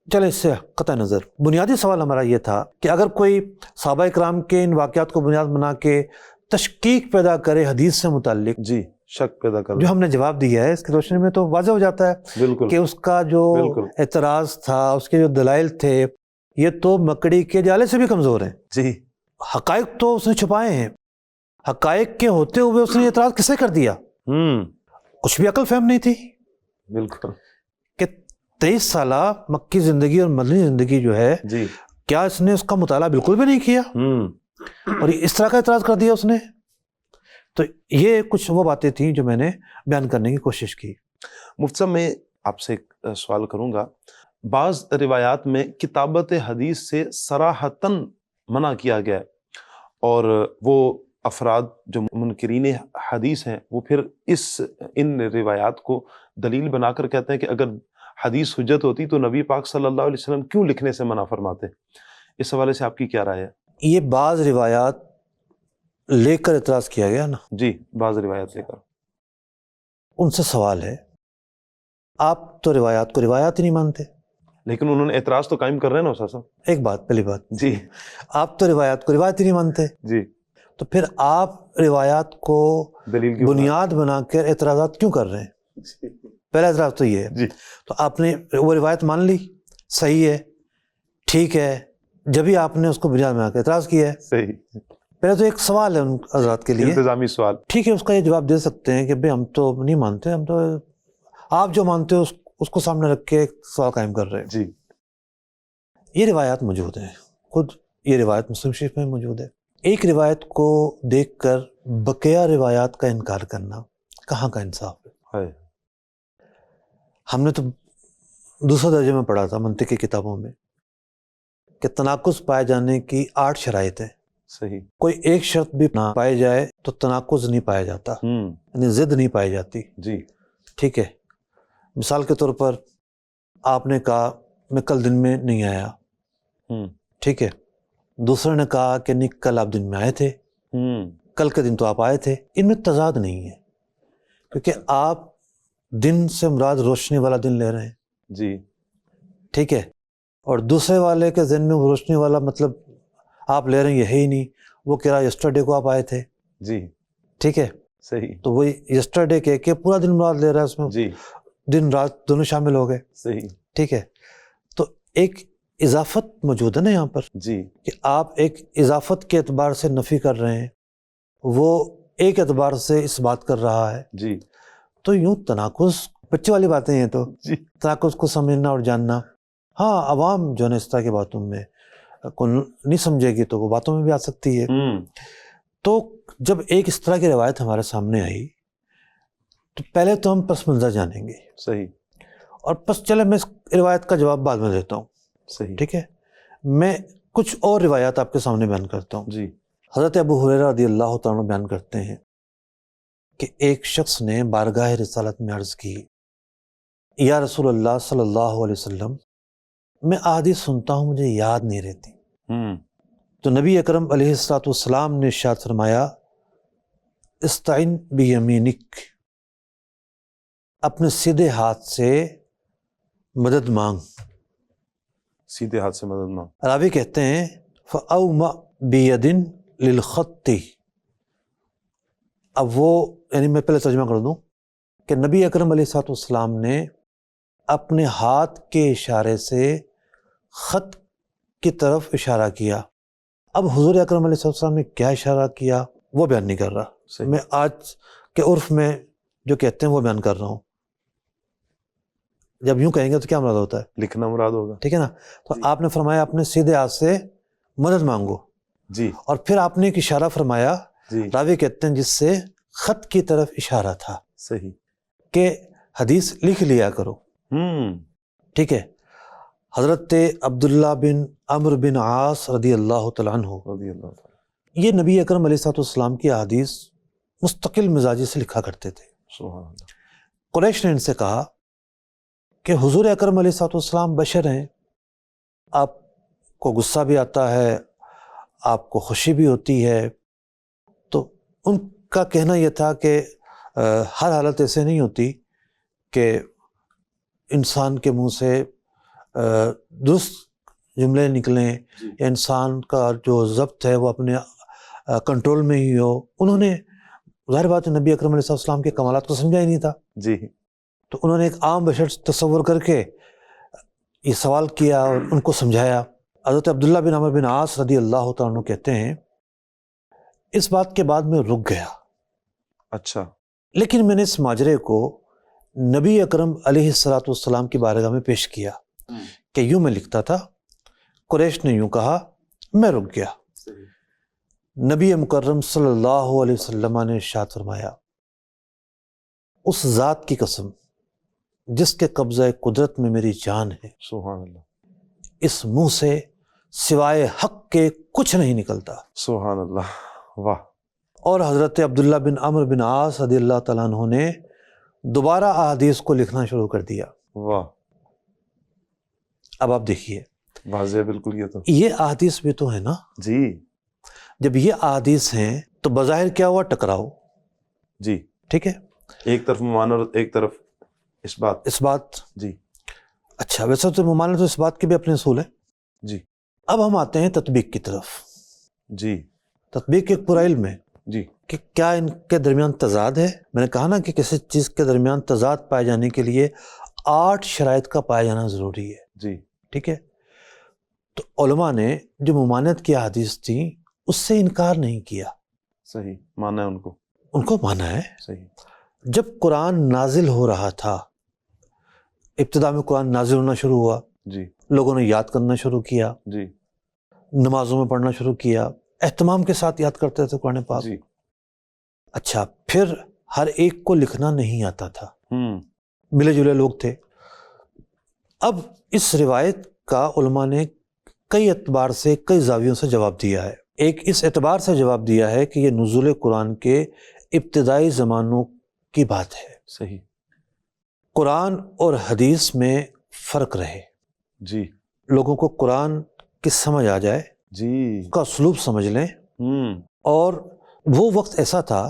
چلے اس سے قطع نظر, بنیادی سوال ہمارا یہ تھا کہ اگر کوئی صحابہ کرام کے ان واقعات کو بنیاد بنا کے تشکیک پیدا کرے حدیث سے متعلق, جی شک پیدا کر, جو ہم نے جواب دیا ہے اس کی روشنی میں تو واضح ہو جاتا ہے بالکل کہ اس کا جو اعتراض تھا, اس کے جو دلائل تھے, یہ تو مکڑی کے جالے سے بھی کمزور ہیں. جی حقائق تو اس نے چھپائے ہیں, حقائق کے ہوتے ہوئے اس نے اعتراض کسے کر دیا؟ کچھ بھی عقل فہم نہیں تھی. بالکل. کہ 23 سالہ مکی زندگی اور مدنی زندگی جو ہے, جی کیا اس نے اس کا مطالعہ بالکل بھی نہیں کیا اور اس طرح کا اعتراض کر دیا اس نے؟ تو یہ کچھ وہ باتیں تھیں جو میں نے بیان کرنے کی کوشش کی. مفتی صاحب, میں آپ سے ایک سوال کروں گا. بعض روایات میں کتابت حدیث سے صراحتاً منع کیا گیا ہے, اور وہ افراد جو منکرین حدیث ہیں وہ پھر ان روایات کو دلیل بنا کر کہتے ہیں کہ اگر حدیث حجت ہوتی تو نبی پاک صلی اللہ علیہ وسلم کیوں لکھنے سے منع فرماتے؟ اس حوالے سے آپ کی کیا رائے ہے؟ یہ بعض روایات لے کر اعتراض کیا گیا نا. جی بعض روایات لے کر. ان سے سوال ہے, آپ تو روایات کو روایات ہی نہیں مانتے, لیکن انہوں نے اعتراض تو قائم کر رہے ہیں نا استاد صاحب. ایک بات, پہلی بات, جی آپ تو روایات کو روایت ہی نہیں مانتے, جی تو پھر آپ روایات کو دلیل کی بنیاد بنا کر اعتراضات کیوں کر رہے ہیں؟ پہلا اعتراض تو یہ ہے. جی تو آپ نے وہ روایت مان لی, صحیح ہے, ٹھیک ہے, جبھی آپ نے اس کو بنیاد بنا کے اعتراض کیا ہے. صحیح. پہلے تو ایک سوال ہے ان حضرات کے لیے, انتظامی سوال. ٹھیک ہے, اس کا یہ جواب دے سکتے ہیں کہ بھئی ہم تو نہیں مانتے, ہم تو آپ جو مانتے ہو اس کو سامنے رکھ کے ایک سوال قائم کر رہے ہیں. جی یہ روایات موجود ہیں, خود یہ روایت مسلم شریف میں موجود ہے. ایک روایت کو دیکھ کر بقیہ روایات کا انکار کرنا کہاں کا انصاف ہے؟ ہم نے تو دوسرے درجے میں پڑھا تھا منطق کی کتابوں میں کہ تناقض پائے جانے کی 8 شرائط ہیں. صحیح. کوئی ایک شرط بھی نہ پائے جائے تو تناقض نہیں پایا جاتا, یعنی ضد نہیں پائی جاتی. جی ٹھیک ہے, مثال کے طور پر آپ نے کہا میں کل دن میں نہیں آیا, ٹھیک ہے, دوسرے نے کہا کہ نہیں کل آپ دن میں آئے تھے, کل کے دن تو آپ آئے تھے. ان میں تضاد نہیں ہے, کیونکہ آپ دن سے مراد روشنی والا دن لے رہے ہیں. جی ٹھیک ہے, اور دوسرے والے کے ذہن میں روشنی والا مطلب آپ لے رہے ہیں یہ ہے ہی نہیں, وہ کہہ رہا یسٹرڈے کو آپ آئے تھے. جی ٹھیک ہے, صحیح. تو وہی یسٹرڈے کہہ کے پورا دن مراد لے رہا ہے, اس میں جی دن رات دونوں شامل ہو گئے. صحیح. ٹھیک ہے, تو ایک اضافت موجود ہے نا یہاں پر, جی کہ آپ ایک اضافت کے اعتبار سے نفی کر رہے ہیں, وہ ایک اعتبار سے اس بات کر رہا ہے. جی تو یوں تناقض بچے والی باتیں ہیں, تو جی تناقض کو سمجھنا اور جاننا. ہاں عوام جو ہے اس طرح کی باتوں میں کو نہیں سمجھے گی تو وہ باتوں میں بھی آ سکتی ہے. تو جب ایک اس طرح کی روایت ہمارے سامنے آئی تو پہلے تو ہم پس منظر جانیں گے. صحیح. اور پس چلے میں اس روایت کا جواب بعد میں دیتا ہوں. صحیح. ٹھیک ہے, میں کچھ اور روایات آپ کے سامنے بیان کرتا ہوں. جی حضرت ابو ہریرہ رضی اللہ تعالیٰ عنہ بیان کرتے ہیں کہ ایک شخص نے بارگاہ رسالت میں عرض کی, یا رسول اللہ صلی اللہ علیہ وسلم, میں احادیث سنتا ہوں مجھے یاد نہیں رہتی. تو نبی اکرم علیہ الصلوۃ والسلام نے ارشاد فرمایا, استعن بیمینک, اپنے سیدھے ہاتھ سے مدد مانگ. سیدھے ہاتھ سے مدد مانگ. راوی کہتے ہیں فأومأ بید للخط, اب وہ یعنی میں پہلے ترجمہ کر دوں کہ نبی اکرم علیہ الصلوۃ والسلام نے اپنے ہاتھ کے اشارے سے خط کی طرف اشارہ کیا. اب حضور اکرم علیہ الصلوۃ والسلام نے کیا اشارہ کیا وہ بیان نہیں کر رہا. میں آج کے عرف میں جو کہتے ہیں وہ بیان کر رہا ہوں. جب یوں کہیں گے تو کیا مراد ہوتا ہے؟ لکھنا مراد ہوگا. ٹھیک ہے نا. تو آپ نے فرمایا اپنے سیدھے ہاتھ سے مدد مانگو جی. اور پھر آپ نے ایک اشارہ فرمایا جی. راوی کہتے ہیں جس سے خط کی طرف اشارہ تھا صحیح. کہ حدیث لکھ لیا کرو. ٹھیک ہے. حضرت عبداللہ بن عمرو بن عاص رضی اللہ تعالیٰ عنہ رضی اللہ تعالیٰ. یہ نبی اکرم علیہ الصلوۃ والسلام کی احادیث مستقل مزاجی سے لکھا کرتے تھے. سبحان اللہ. قریش نے ان سے کہا کہ حضور اکرم علیہ الصلوۃ والسلام بشر ہیں، آپ کو غصہ بھی آتا ہے، آپ کو خوشی بھی ہوتی ہے. تو ان کا کہنا یہ تھا کہ ہر حالت ایسے نہیں ہوتی کہ انسان کے منہ سے درست جملے نکلیں یا انسان کا جو ضبط ہے وہ اپنے کنٹرول میں ہی ہو. انہوں نے ظاہر بات ہے نبی اکرم علیہ السلام کے کمالات کو سمجھا ہی نہیں تھا. جی. تو انہوں نے ایک عام بشر تصور کر کے یہ سوال کیا اور ان کو سمجھایا. حضرت عبداللہ بن عمرو بن عاص رضی اللہ تعالیٰ عنہ کہتے ہیں اس بات کے بعد میں رک گیا. اچھا. لیکن میں نے اس ماجرے کو نبی اکرم علیہ الصلوۃ والسلام کی بارگاہ میں پیش کیا کہ یوں میں لکھتا تھا، قریش نے یوں کہا، میں رک گیا. نبی مکرم صلی اللہ علیہ وسلم نے ارشاد فرمایا، اس ذات کی قسم جس کے قبضہ قدرت میں میری جان ہے، سبحان اللہ. اس منہ سے سوائے حق کے کچھ نہیں نکلتا. سبحان اللہ. واہ. اور حضرت عبداللہ بن عمرو بن عاص رضی اللہ تعالیٰ عنہ نے دوبارہ احادیث کو لکھنا شروع کر دیا. واہ. اب آپ دیکھیے واضح بالکل. یہ احادیث بھی تو ہے نا. جی. جب یہ احادیث ہیں تو بظاہر کیا ہوا؟ ٹکراؤ. جی. ٹھیک ہے. ایک طرف ممانعت اور ایک طرف اس بات. جی. اچھا، ویسے تو ممانعت تو اس بات کے بھی اپنے اصول ہیں. جی. اب ہم آتے ہیں تطبیق کی طرف. جی. تطبیق ایک پورا علم ہے. جی. کہ کیا ان کے درمیان تضاد ہے. میں نے کہا نا کہ کسی چیز کے درمیان تضاد پائے جانے کے لیے 8 شرائط کا پایا جانا ضروری ہے. جی. ٹھیک ہے. تو علماء نے جو ممانعت کی احادیث تھیں اس سے انکار نہیں کیا. صحیح. مانا ہے ان کو مانا ہے. صحیح. جب قرآن نازل ہو رہا تھا، ابتدا میں قرآن نازل ہونا شروع ہوا. جی. لوگوں نے یاد کرنا شروع کیا. جی. نمازوں میں پڑھنا شروع کیا. اہتمام کے ساتھ یاد کرتے تھے قرآن پاک. جی. اچھا، پھر ہر ایک کو لکھنا نہیں آتا تھا. ملے جلے لوگ تھے. اب اس روایت کا علماء نے کئی اعتبار سے، کئی زاویوں سے جواب دیا ہے. ایک اس اعتبار سے جواب دیا ہے کہ یہ نزول قرآن کے ابتدائی زمانوں کی بات ہے. صحیح. قرآن اور حدیث میں فرق رہے. جی. لوگوں کو قرآن کی سمجھ آ جائے. جی. اس کا اسلوب سمجھ لیں. اور وہ وقت ایسا تھا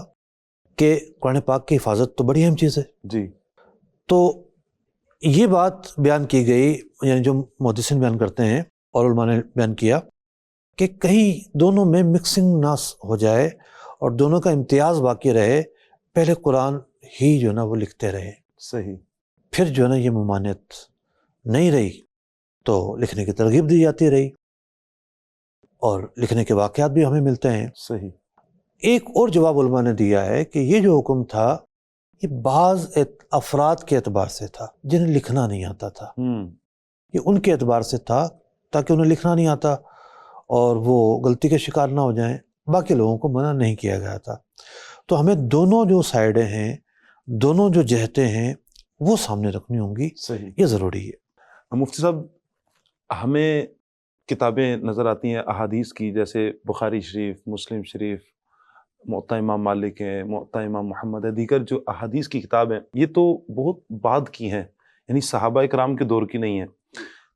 کہ قرآن پاک کی حفاظت تو بڑی اہم چیز ہے. جی. تو یہ بات بیان کی گئی، یعنی جو محدثین بیان کرتے ہیں اور علماء نے بیان کیا کہ کہیں دونوں میں مکسنگ نہ ہو جائے اور دونوں کا امتیاز باقی رہے. پہلے قرآن ہی جو ہے نا وہ لکھتے رہے. صحیح. پھر جو ہے نا یہ ممانعت نہیں رہی تو لکھنے کی ترغیب دی جاتی رہی اور لکھنے کے واقعات بھی ہمیں ملتے ہیں. صحیح. ایک اور جواب علماء نے دیا ہے کہ یہ جو حکم تھا یہ بعض افراد کے اعتبار سے تھا جنہیں لکھنا نہیں آتا تھا. یہ ان کے اعتبار سے تھا تاکہ انہیں لکھنا نہیں آتا اور وہ غلطی کے شکار نہ ہو جائیں. باقی لوگوں کو منع نہیں کیا گیا تھا. تو ہمیں دونوں جو سائڈیں ہیں، دونوں جو جہتیں ہیں وہ سامنے رکھنی ہوں گی. صحیح. یہ ضروری ہے. مفتی صاحب، ہمیں کتابیں نظر آتی ہیں احادیث کی، جیسے بخاری شریف، مسلم شریف، موطا امام مالک ہے، موطا امام محمد ہے، دیگر جو احادیث کی کتاب ہیں یہ تو بہت بعد کی ہیں، یعنی صحابہ کرام کے دور کی نہیں ہیں.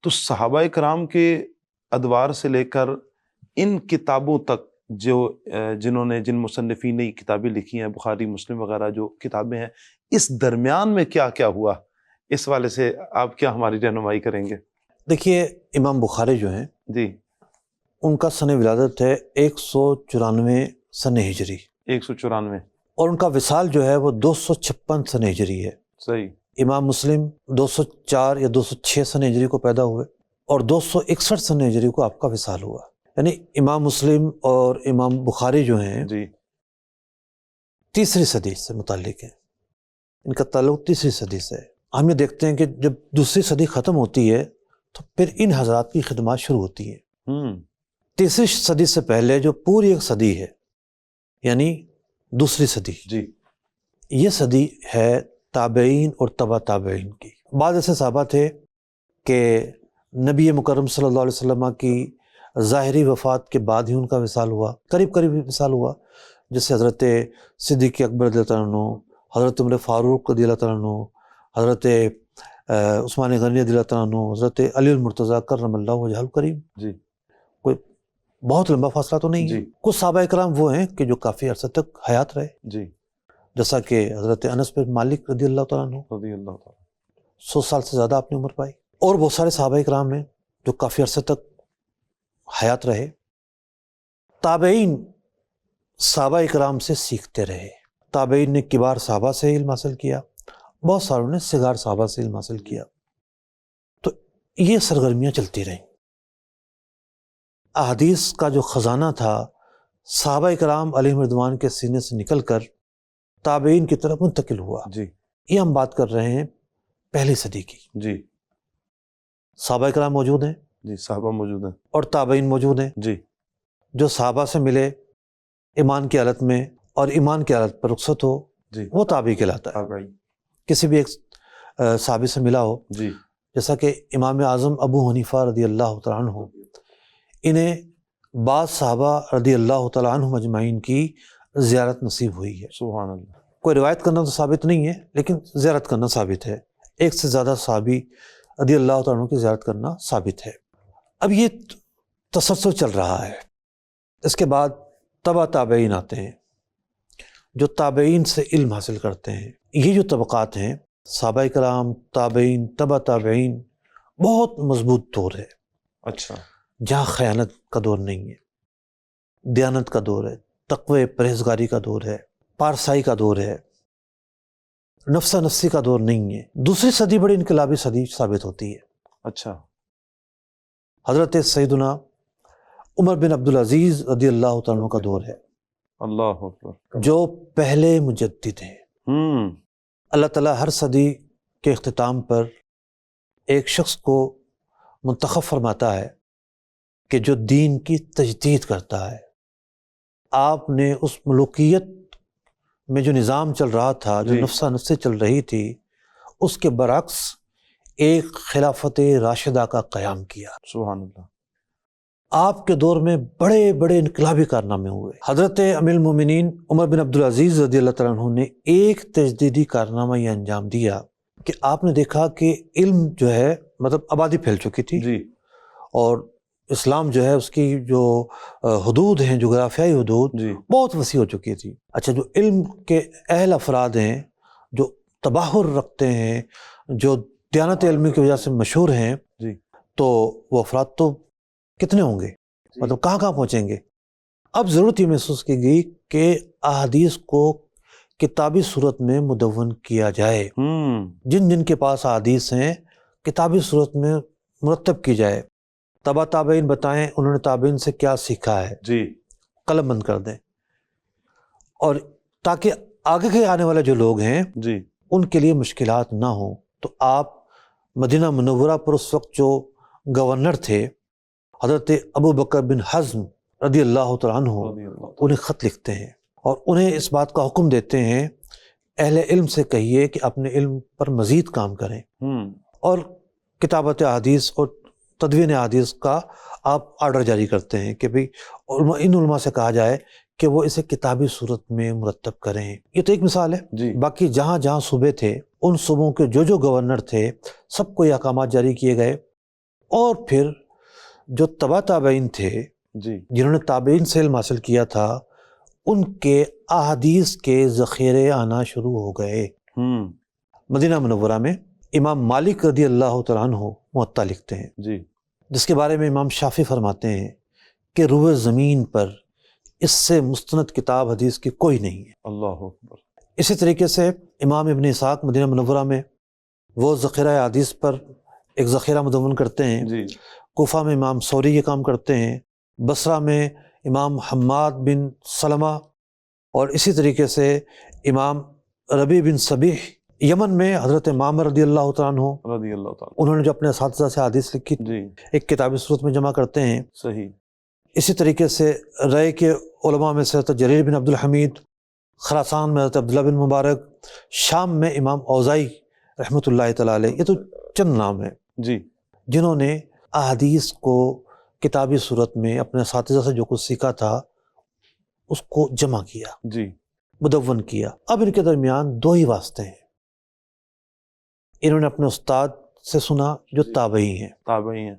تو صحابہ کرام کے ادوار سے لے کر ان کتابوں تک جن مصنفین نے یہ کتابیں لکھی ہیں، بخاری، مسلم وغیرہ جو کتابیں ہیں، اس درمیان میں کیا کیا ہوا، اس والے سے آپ کیا ہماری رہنمائی کریں گے؟ دیکھیے، امام بخاری جو ہیں جی، ان کا سن ولادت ہے 194 سن ہجری. 194. اور ان کا وصال جو ہے وہ 256 سن ہجری ہے. صحیح. امام مسلم 204 یا 206 سن ہجری کو پیدا ہوئے اور 261 سن ہجری کو آپ کا وصال ہوا. یعنی امام مسلم اور امام بخاری جو ہیں جی. تیسری صدی سے متعلق ہیں، ان کا تعلق تیسری صدی سے ہے. ہم یہ دیکھتے ہیں کہ جب دوسری صدی ختم ہوتی ہے تو پھر ان حضرات کی خدمات شروع ہوتی ہیں. تیسری صدی سے پہلے جو پوری ایک صدی ہے یعنی دوسری صدی، جی. یہ صدی ہے تابعین اور تبع تابعین کی. بعض ایسے صحابہ تھے کہ نبی مکرم صلی اللہ علیہ وسلم کی ظاہری وفات کے بعد ہی ان کا وصال ہوا، قریب وصال ہوا، جیسے حضرت صدیق اکبر رضی اللہ عنہ، حضرت عمر فاروق رضی اللہ عنہ، حضرت عثمان غنی رضی اللہ عنہ، حضرت علی المرتضیٰ کرم اللہ وجہہ الکریم. جی. کوئی بہت لمبا فاصلہ تو نہیں ہے. جی. کچھ صحابہ کرام وہ ہیں کہ جو کافی عرصے تک حیات رہے، جی. جیسا کہ حضرت انس بن مالک رضی اللہ تعالیٰ عنہ، رضی اللہ تعالیٰ. 100 سال سے زیادہ آپ نے عمر پائی. اور بہت سارے صحابہ کرام ہیں جو کافی عرصے تک حیات رہے. تابعین صحابہ کرام سے سیکھتے رہے. تابعین نے کبار صحابہ سے علم حاصل کیا، بہت ساروں نے صغار صحابہ سے علم حاصل کیا. تو یہ سرگرمیاں چلتی رہیں. احادیث کا جو خزانہ تھا صحابہ کرام علیہم رضوان کے سینے سے نکل کر تابعین کی طرف منتقل ہوا. جی. یہ ہم بات کر رہے ہیں پہلی صدی کی. جی. صحابہ کرام موجود ہیں، جی. صحابہ موجود ہیں اور تابعین موجود ہیں. جی. جو صحابہ سے ملے ایمان کی حالت میں اور ایمان کی حالت پر رخصت ہو، جی. وہ تابعی کہلاتا ہے. تابعی. کسی بھی ایک صحابی سے ملا ہو، جی. جیسا کہ امام اعظم ابو حنیفہ رضی اللہ تعالیٰ عنہ، انہیں بعض صحابہ رضی اللہ تعالیٰ عنہ مجمعین کی زیارت نصیب ہوئی ہے. سبحان اللہ. کوئی روایت کرنا تو ثابت نہیں ہے لیکن زیارت کرنا ثابت ہے. ایک سے زیادہ صحابی رضی اللہ تعالیٰ عنہ کی زیارت کرنا ثابت ہے. اب یہ تسلسل چل رہا ہے. اس کے بعد تبع تابعین آتے ہیں جو تابعین سے علم حاصل کرتے ہیں. یہ جو طبقات ہیں صحابہ کرام، تابعین، تبع تابعین، بہت مضبوط دور ہے. اچھا. جہاں خیانت کا دور نہیں ہے، دیانت کا دور ہے، تقوی پرہیزگاری کا دور ہے، پارسائی کا دور ہے، نفسا نفسی کا دور نہیں ہے. دوسری صدی بڑی انقلابی صدی ثابت ہوتی ہے. اچھا. حضرت سیدنا عمر بن عبدالعزیز رضی اللہ تعالیٰ عنہ کا دور ہے، اللہ اکبر. جو پہلے مجدد ہیں. اللہ تعالیٰ ہر صدی کے اختتام پر ایک شخص کو منتخب فرماتا ہے کہ جو دین کی تجدید کرتا ہے. آپ نے اس ملوکیت میں جو نظام چل رہا تھا، جو جی. نفسا نفسی چل رہی تھی، اس کے برعکس ایک خلافت راشدہ کا قیام کیا. سبحان اللہ. آپ کے دور میں بڑے بڑے انقلابی کارنامے ہوئے. حضرت امیر المومنین عمر بن عبدالعزیز رضی اللہ تعالیٰ عنہ نے ایک تجدیدی کارنامہ یہ انجام دیا کہ آپ نے دیکھا کہ علم جو ہے مطلب آبادی پھیل چکی تھی، جی. اور اسلام جو ہے اس کی جو حدود ہیں، جغرافیائی حدود، جی. بہت وسیع ہو چکی تھی. اچھا، جو علم کے اہل افراد ہیں، جو تباہر رکھتے ہیں، جو دیانت علمی کی وجہ سے مشہور ہیں، جی. تو وہ افراد تو کتنے ہوں گے، مطلب کہاں کہاں پہنچیں گے. اب ضرورت یہ محسوس کی گئی کہ احادیث کو کتابی صورت میں مدون کیا جائے. جن جن کے پاس احادیث ہیں کتابی صورت میں مرتب کی جائے. تبع تابعین بتائیں انہوں نے تابعین سے کیا سیکھا ہے، جی. قلم بند کر دیں، اور تاکہ آگے کے آنے والے جو لوگ ہیں جی. ان کے لیے مشکلات نہ ہوں. تو آپ مدینہ منورہ پر اس وقت جو گورنر تھے حضرت ابو بکر بن حزم رضی اللہ تعالیٰ عنہ، انہیں خط لکھتے ہیں اور انہیں اس بات کا حکم دیتے ہیں اہل علم سے کہیے کہ اپنے علم پر مزید کام کریں، اور کتابت احادیث اور تدوین احادیث کا آپ آرڈر جاری کرتے ہیں کہ بھئی ان علماء سے کہا جائے کہ وہ اسے کتابی صورت میں مرتب کریں. یہ تو ایک مثال ہے. جی. باقی جہاں جہاں صوبے تھے ان صوبوں کے جو گورنر تھے سب کو یہ احکامات جاری کیے گئے. اور پھر جو تبع تابعین تھے، جی. جنہوں نے تابعین سے علم حاصل کیا تھا، ان کے احادیث کے ذخیرے آنا شروع ہو گئے. مدینہ منورہ میں امام مالک رضی اللہ تعالیٰ عنہ موطا لکھتے ہیں، جی. جس کے بارے میں امام شافعی فرماتے ہیں کہ روئے زمین پر اس سے مستند کتاب حدیث کی کوئی نہیں ہے۔ اللہ اکبر۔ اسی طریقے سے امام ابن اسحاق مدینہ منورہ میں وہ ذخیرہ حدیث پر ایک ذخیرہ مدون کرتے ہیں، جی کوفہ میں امام ثوری یہ کام کرتے ہیں، بصرہ میں امام حماد بن سلمہ، اور اسی طریقے سے امام ربیع بن صبیح، یمن میں حضرت معمر رضی اللہ تعالیٰ عنہ، رضی اللہ تعالیٰ۔ انہوں نے جو اپنے اساتذہ سے حدیث لکھی جی ایک کتابی صورت میں جمع کرتے ہیں۔ صحیح۔ اسی طریقے سے رائے کے علماء میں سے حضرت جریر بن عبد الحمید، خراسان میں حضرت عبداللہ بن مبارک، شام میں امام اوزاعی رحمۃ اللہ تعالیٰ علیہ، یہ تو چند نام ہیں جی جنہوں نے احادیث کو کتابی صورت میں اپنے اساتذہ سے جو کچھ سیکھا تھا اس کو جمع کیا، جی مدون کیا۔ اب ان کے درمیان دو ہی واسطے ہیں، انہوں نے اپنے استاد سے سنا جو تابعی ہیں، تابعی ہیں،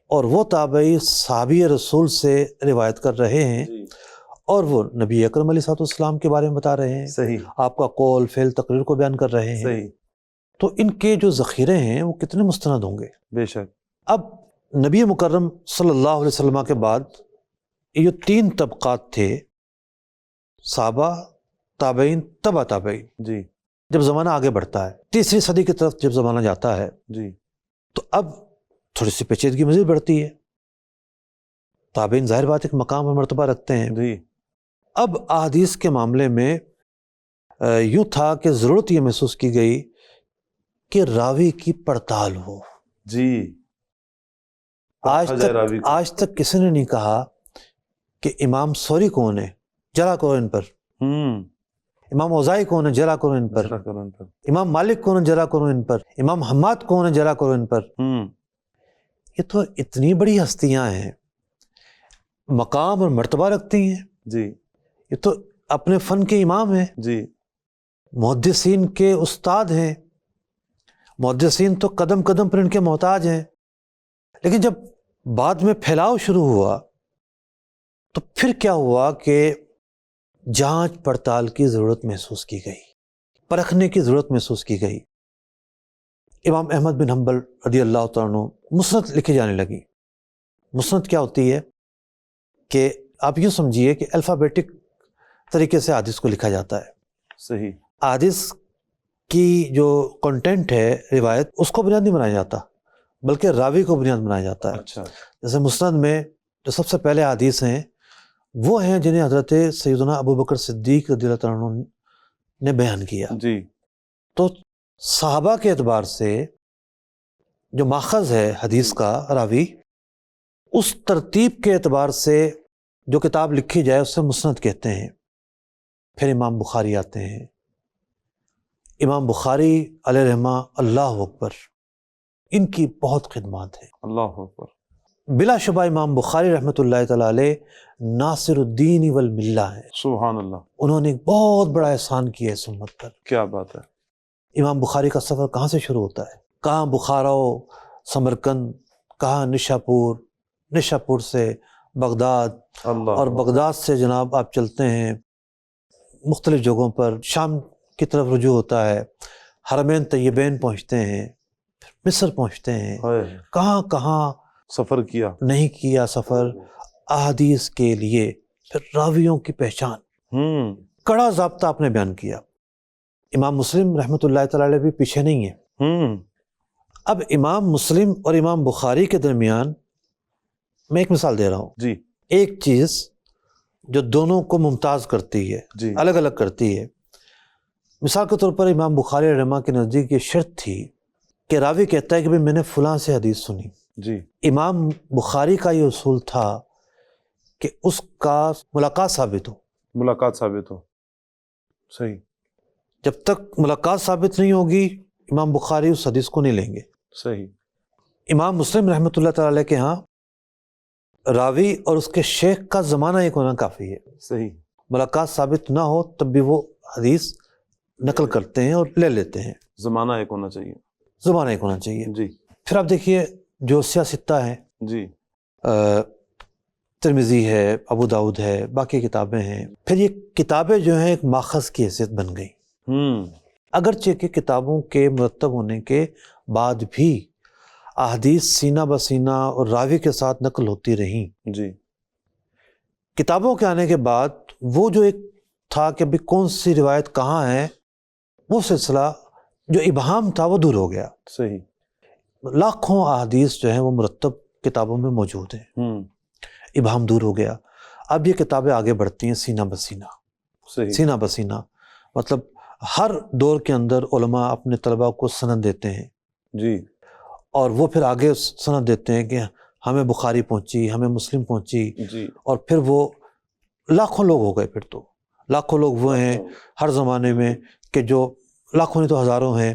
اور وہ تابعی صحابی رسول سے روایت کر رہے ہیں، جی اور وہ نبی اکرم علیہ الصلوۃ والسلام کے بارے میں بتا رہے ہیں، صحیح آپ کا قول فعل تقریر کو بیان کر رہے ہیں۔ صحیح، تو ان کے جو ذخیرے ہیں وہ کتنے مستند ہوں گے۔ بے شک۔ اب نبی مکرم صلی اللہ علیہ وسلم کے بعد یہ جو تین طبقات تھے، صحابہ، تابعین، تبع تابعین، جی جب زمانہ آگے بڑھتا ہے، تیسری صدی کی طرف جب زمانہ جاتا ہے، جی تو اب تھوڑی سی پیچیدگی مزید بڑھتی ہے۔ تابعین ظاہر بات ایک مقام اور مرتبہ رکھتے ہیں۔ جی اب احادیث کے معاملے میں یوں تھا کہ ضرورت یہ محسوس کی گئی کہ راوی کی پڑتال ہو۔ جی راوی کو۔ آج تک کسی نے نہیں کہا کہ امام ثوری کون ہے، جرا کرو ان پر، امام اوزاعی کون ہے، جرا کرو ان پر، امام مالک کون ہے، جرا کرو ان پر، امام حماد کون ہے، جرا کرو ان پر۔ یہ تو اتنی بڑی ہستیاں ہیں، مقام اور مرتبہ رکھتی ہیں، جی یہ تو اپنے فن کے امام ہیں، جی محدثین کے استاد ہیں، محدثین تو قدم قدم پر ان کے محتاج ہیں۔ لیکن جب بعد میں پھیلاؤ شروع ہوا تو پھر کیا ہوا کہ جانچ پڑتال کی ضرورت محسوس کی گئی، پرکھنے کی ضرورت محسوس کی گئی۔ امام احمد بن حنبل رضی اللہ تعالیٰ عنہ مسند لکھی جانے لگی۔ مسند کیا ہوتی ہے کہ آپ یوں سمجھیے کہ الفابیٹک طریقے سے حدیث کو لکھا جاتا ہے۔ صحیح۔ حدیث کی جو کنٹینٹ ہے، روایت، اس کو بنیاد نہیں بنایا جاتا بلکہ راوی کو بنیاد بنایا جاتا ہے۔ اچھا۔ جیسے مسند میں جو سب سے پہلے حدیث ہیں وہ ہیں جنہیں حضرت سیدنا ابو بکر صدیق رضی اللہ تعالیٰ عنہ نے بیان کیا۔ جی تو صحابہ کے اعتبار سے جو ماخذ ہے حدیث کا راوی، اس ترتیب کے اعتبار سے جو کتاب لکھی جائے اسے مسند کہتے ہیں۔ پھر امام بخاری آتے ہیں۔ امام بخاری علیہ رحمہ، اللہ اکبر، ان کی بہت خدمات ہیں۔ اللہ اکبر۔ بلا شبہ امام بخاری رحمۃ اللہ تعالیٰ علیہ ناصر الدین والملہ ہے۔ سبحان اللہ۔ انہوں نے ایک بہت بڑا احسان کیا ہے اس امت پر۔ کیا بات ہے۔ امام بخاری کا سفر کہاں سے شروع ہوتا ہے؟ کہاں بخارا و سمرقند، کہاں نشاپور سے بغداد، اللہ اور بغداد سے جناب آپ چلتے ہیں مختلف جگہوں پر، شام کی طرف رجوع ہوتا ہے، حرمین طیبین پہنچتے ہیں، مصر پہنچتے ہیں، کہاں کہاں سفر کیا، نہیں کیا سفر احادیث کے لیے۔ پھر راویوں کی پہچان، کڑا ضابطہ آپ نے بیان کیا۔ امام مسلم رحمۃ اللہ تعالی علیہ بھی پیچھے نہیں ہے۔ اب امام مسلم اور امام بخاری کے درمیان میں ایک مثال دے رہا ہوں۔ جی ایک چیز جو دونوں کو ممتاز کرتی ہے، جی الگ الگ کرتی ہے۔ مثال کے طور پر امام بخاری رحمہ کے نزدیک یہ شرط تھی کہ راوی کہتا ہے کہ میں نے فلاں سے حدیث سنی۔ جی امام بخاری کا یہ اصول تھا کہ اس کا ملاقات ثابت ہو۔ ملاقات ثابت ہو۔ صحیح۔ جب تک ملاقات ثابت نہیں ہوگی امام بخاری اس حدیث کو نہیں لیں گے۔ صحیح۔ امام مسلم رحمۃ اللہ تعالی علیہ کے ہاں راوی اور اس کے شیخ کا زمانہ ایک ہونا کافی ہے۔ صحیح۔ ملاقات ثابت نہ ہو تب بھی وہ حدیث نقل کرتے ہیں اور لے لیتے ہیں۔ زمانہ ایک ہونا چاہیے۔ زمانہ ایک ہونا چاہیے۔ جی پھر آپ دیکھیے جو سیاستہ ہیں، جی ترمذی ہے، ابو داؤد ہے، باقی کتابیں ہیں، پھر یہ کتابیں جو ہیں ایک ماخذ کی حیثیت بن گئی۔ اگرچہ کہ کتابوں کے مرتب ہونے کے بعد بھی احادیث سینہ بسینہ اور راوی کے ساتھ نقل ہوتی رہیں، جی کتابوں کے آنے کے بعد وہ جو ایک تھا کہ بھی کون سی روایت کہاں ہے، وہ سلسلہ جو ابہام تھا وہ دور ہو گیا. صحیح. لاکھوں احادیث جو ہیں وہ مرتب کتابوں میں موجود ہیں، ابہام دور ہو گیا. اب یہ کتابیں آگے بڑھتی ہیں سینہ بسینہ. صحیح. سینہ بسینہ مطلب ہر دور کے اندر علماء اپنے طلباء کو سند دیتے ہیں جی. اور وہ پھر آگے سند دیتے ہیں کہ ہمیں بخاری پہنچی، ہمیں مسلم پہنچی، جی. اور پھر وہ لاکھوں لوگ ہو گئے. پھر تو لاکھوں لوگ وہ ہیں ہر زمانے میں کہ جو لاکھوں نہیں تو ہزاروں ہیں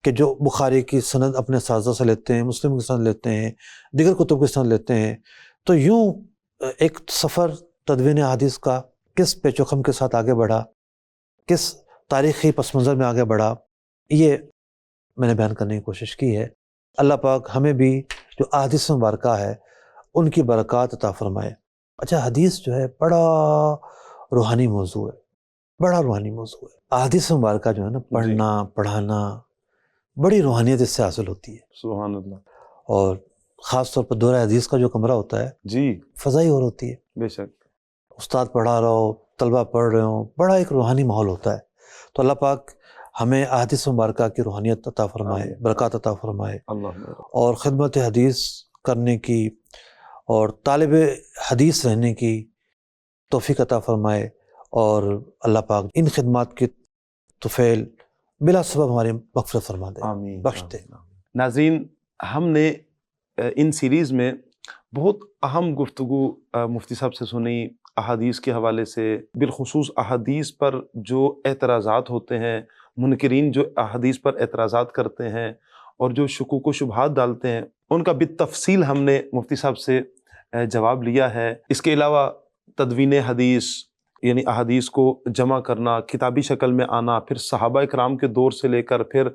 کہ جو بخاری کی سند اپنے اساتذہ سے لیتے ہیں، مسلم کی سند لیتے ہیں، دیگر کتب کی سند لیتے ہیں. تو یوں ایک سفر تدوین احادیث کا کس پیچ و خم کے ساتھ آگے بڑھا، کس تاریخی پس منظر میں آگے بڑھا، یہ میں نے بیان کرنے کی کوشش کی ہے. اللہ پاک ہمیں بھی جو احادیث مبارکہ ہے ان کی برکات عطا فرمائے. اچھا، حدیث جو ہے بڑا روحانی موضوع ہے، بڑا روحانی موضوع ہے. احادیث مبارکہ جو ہے نا، پڑھنا پڑھانا بڑی روحانیت اس سے حاصل ہوتی ہے. سبحان اللہ. اور خاص طور پر دورہ حدیث کا جو کمرہ ہوتا ہے جی. فضائی اور ہوتی ہے. بے شک. استاد پڑھا رہا ہو، طلبہ پڑھ رہے ہوں، بڑا ایک روحانی ماحول ہوتا ہے. تو اللہ پاک ہمیں احادیث مبارکہ کی روحانیت عطا فرمائے، برکات عطا فرمائے، اور خدمت حدیث کرنے کی اور طالب حدیث رہنے کی توفیق عطا فرمائے. اور اللہ پاک ان خدمات کی طفیل بلا سبب ہماری مغفرت فرما دے، آمین، بخش دے. ناظرین، ہم نے ان سیریز میں بہت اہم گفتگو مفتی صاحب سے سنی احادیث کے حوالے سے، بالخصوص احادیث پر جو اعتراضات ہوتے ہیں، منکرین جو احادیث پر اعتراضات کرتے ہیں اور جو شکوک و شبہات ڈالتے ہیں، ان کا بالتفصیل ہم نے مفتی صاحب سے جواب لیا ہے. اس کے علاوہ تدوین حدیث یعنی احادیث کو جمع کرنا، کتابی شکل میں آنا، پھر صحابہ کرام کے دور سے لے کر پھر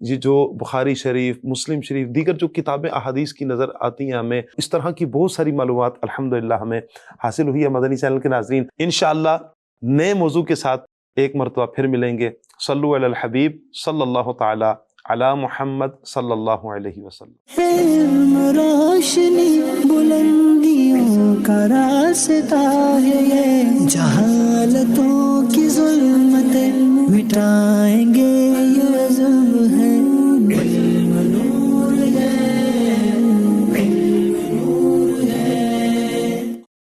یہ جو بخاری شریف، مسلم شریف، دیگر جو کتابیں احادیث کی نظر آتی ہیں، ہمیں اس طرح کی بہت ساری معلومات الحمدللہ ہمیں حاصل ہوئی ہے. مدنی چینل کے ناظرین، انشاءاللہ نئے موضوع کے ساتھ ایک مرتبہ پھر ملیں گے. صلو علی الحبیب صلی اللہ تعالی علی محمد صلی اللہ علیہ وسلم. علم روشنی بلندیوں کا راستہ ہے، یہ جہالتوں کی ظلمتیں مٹائیں گے.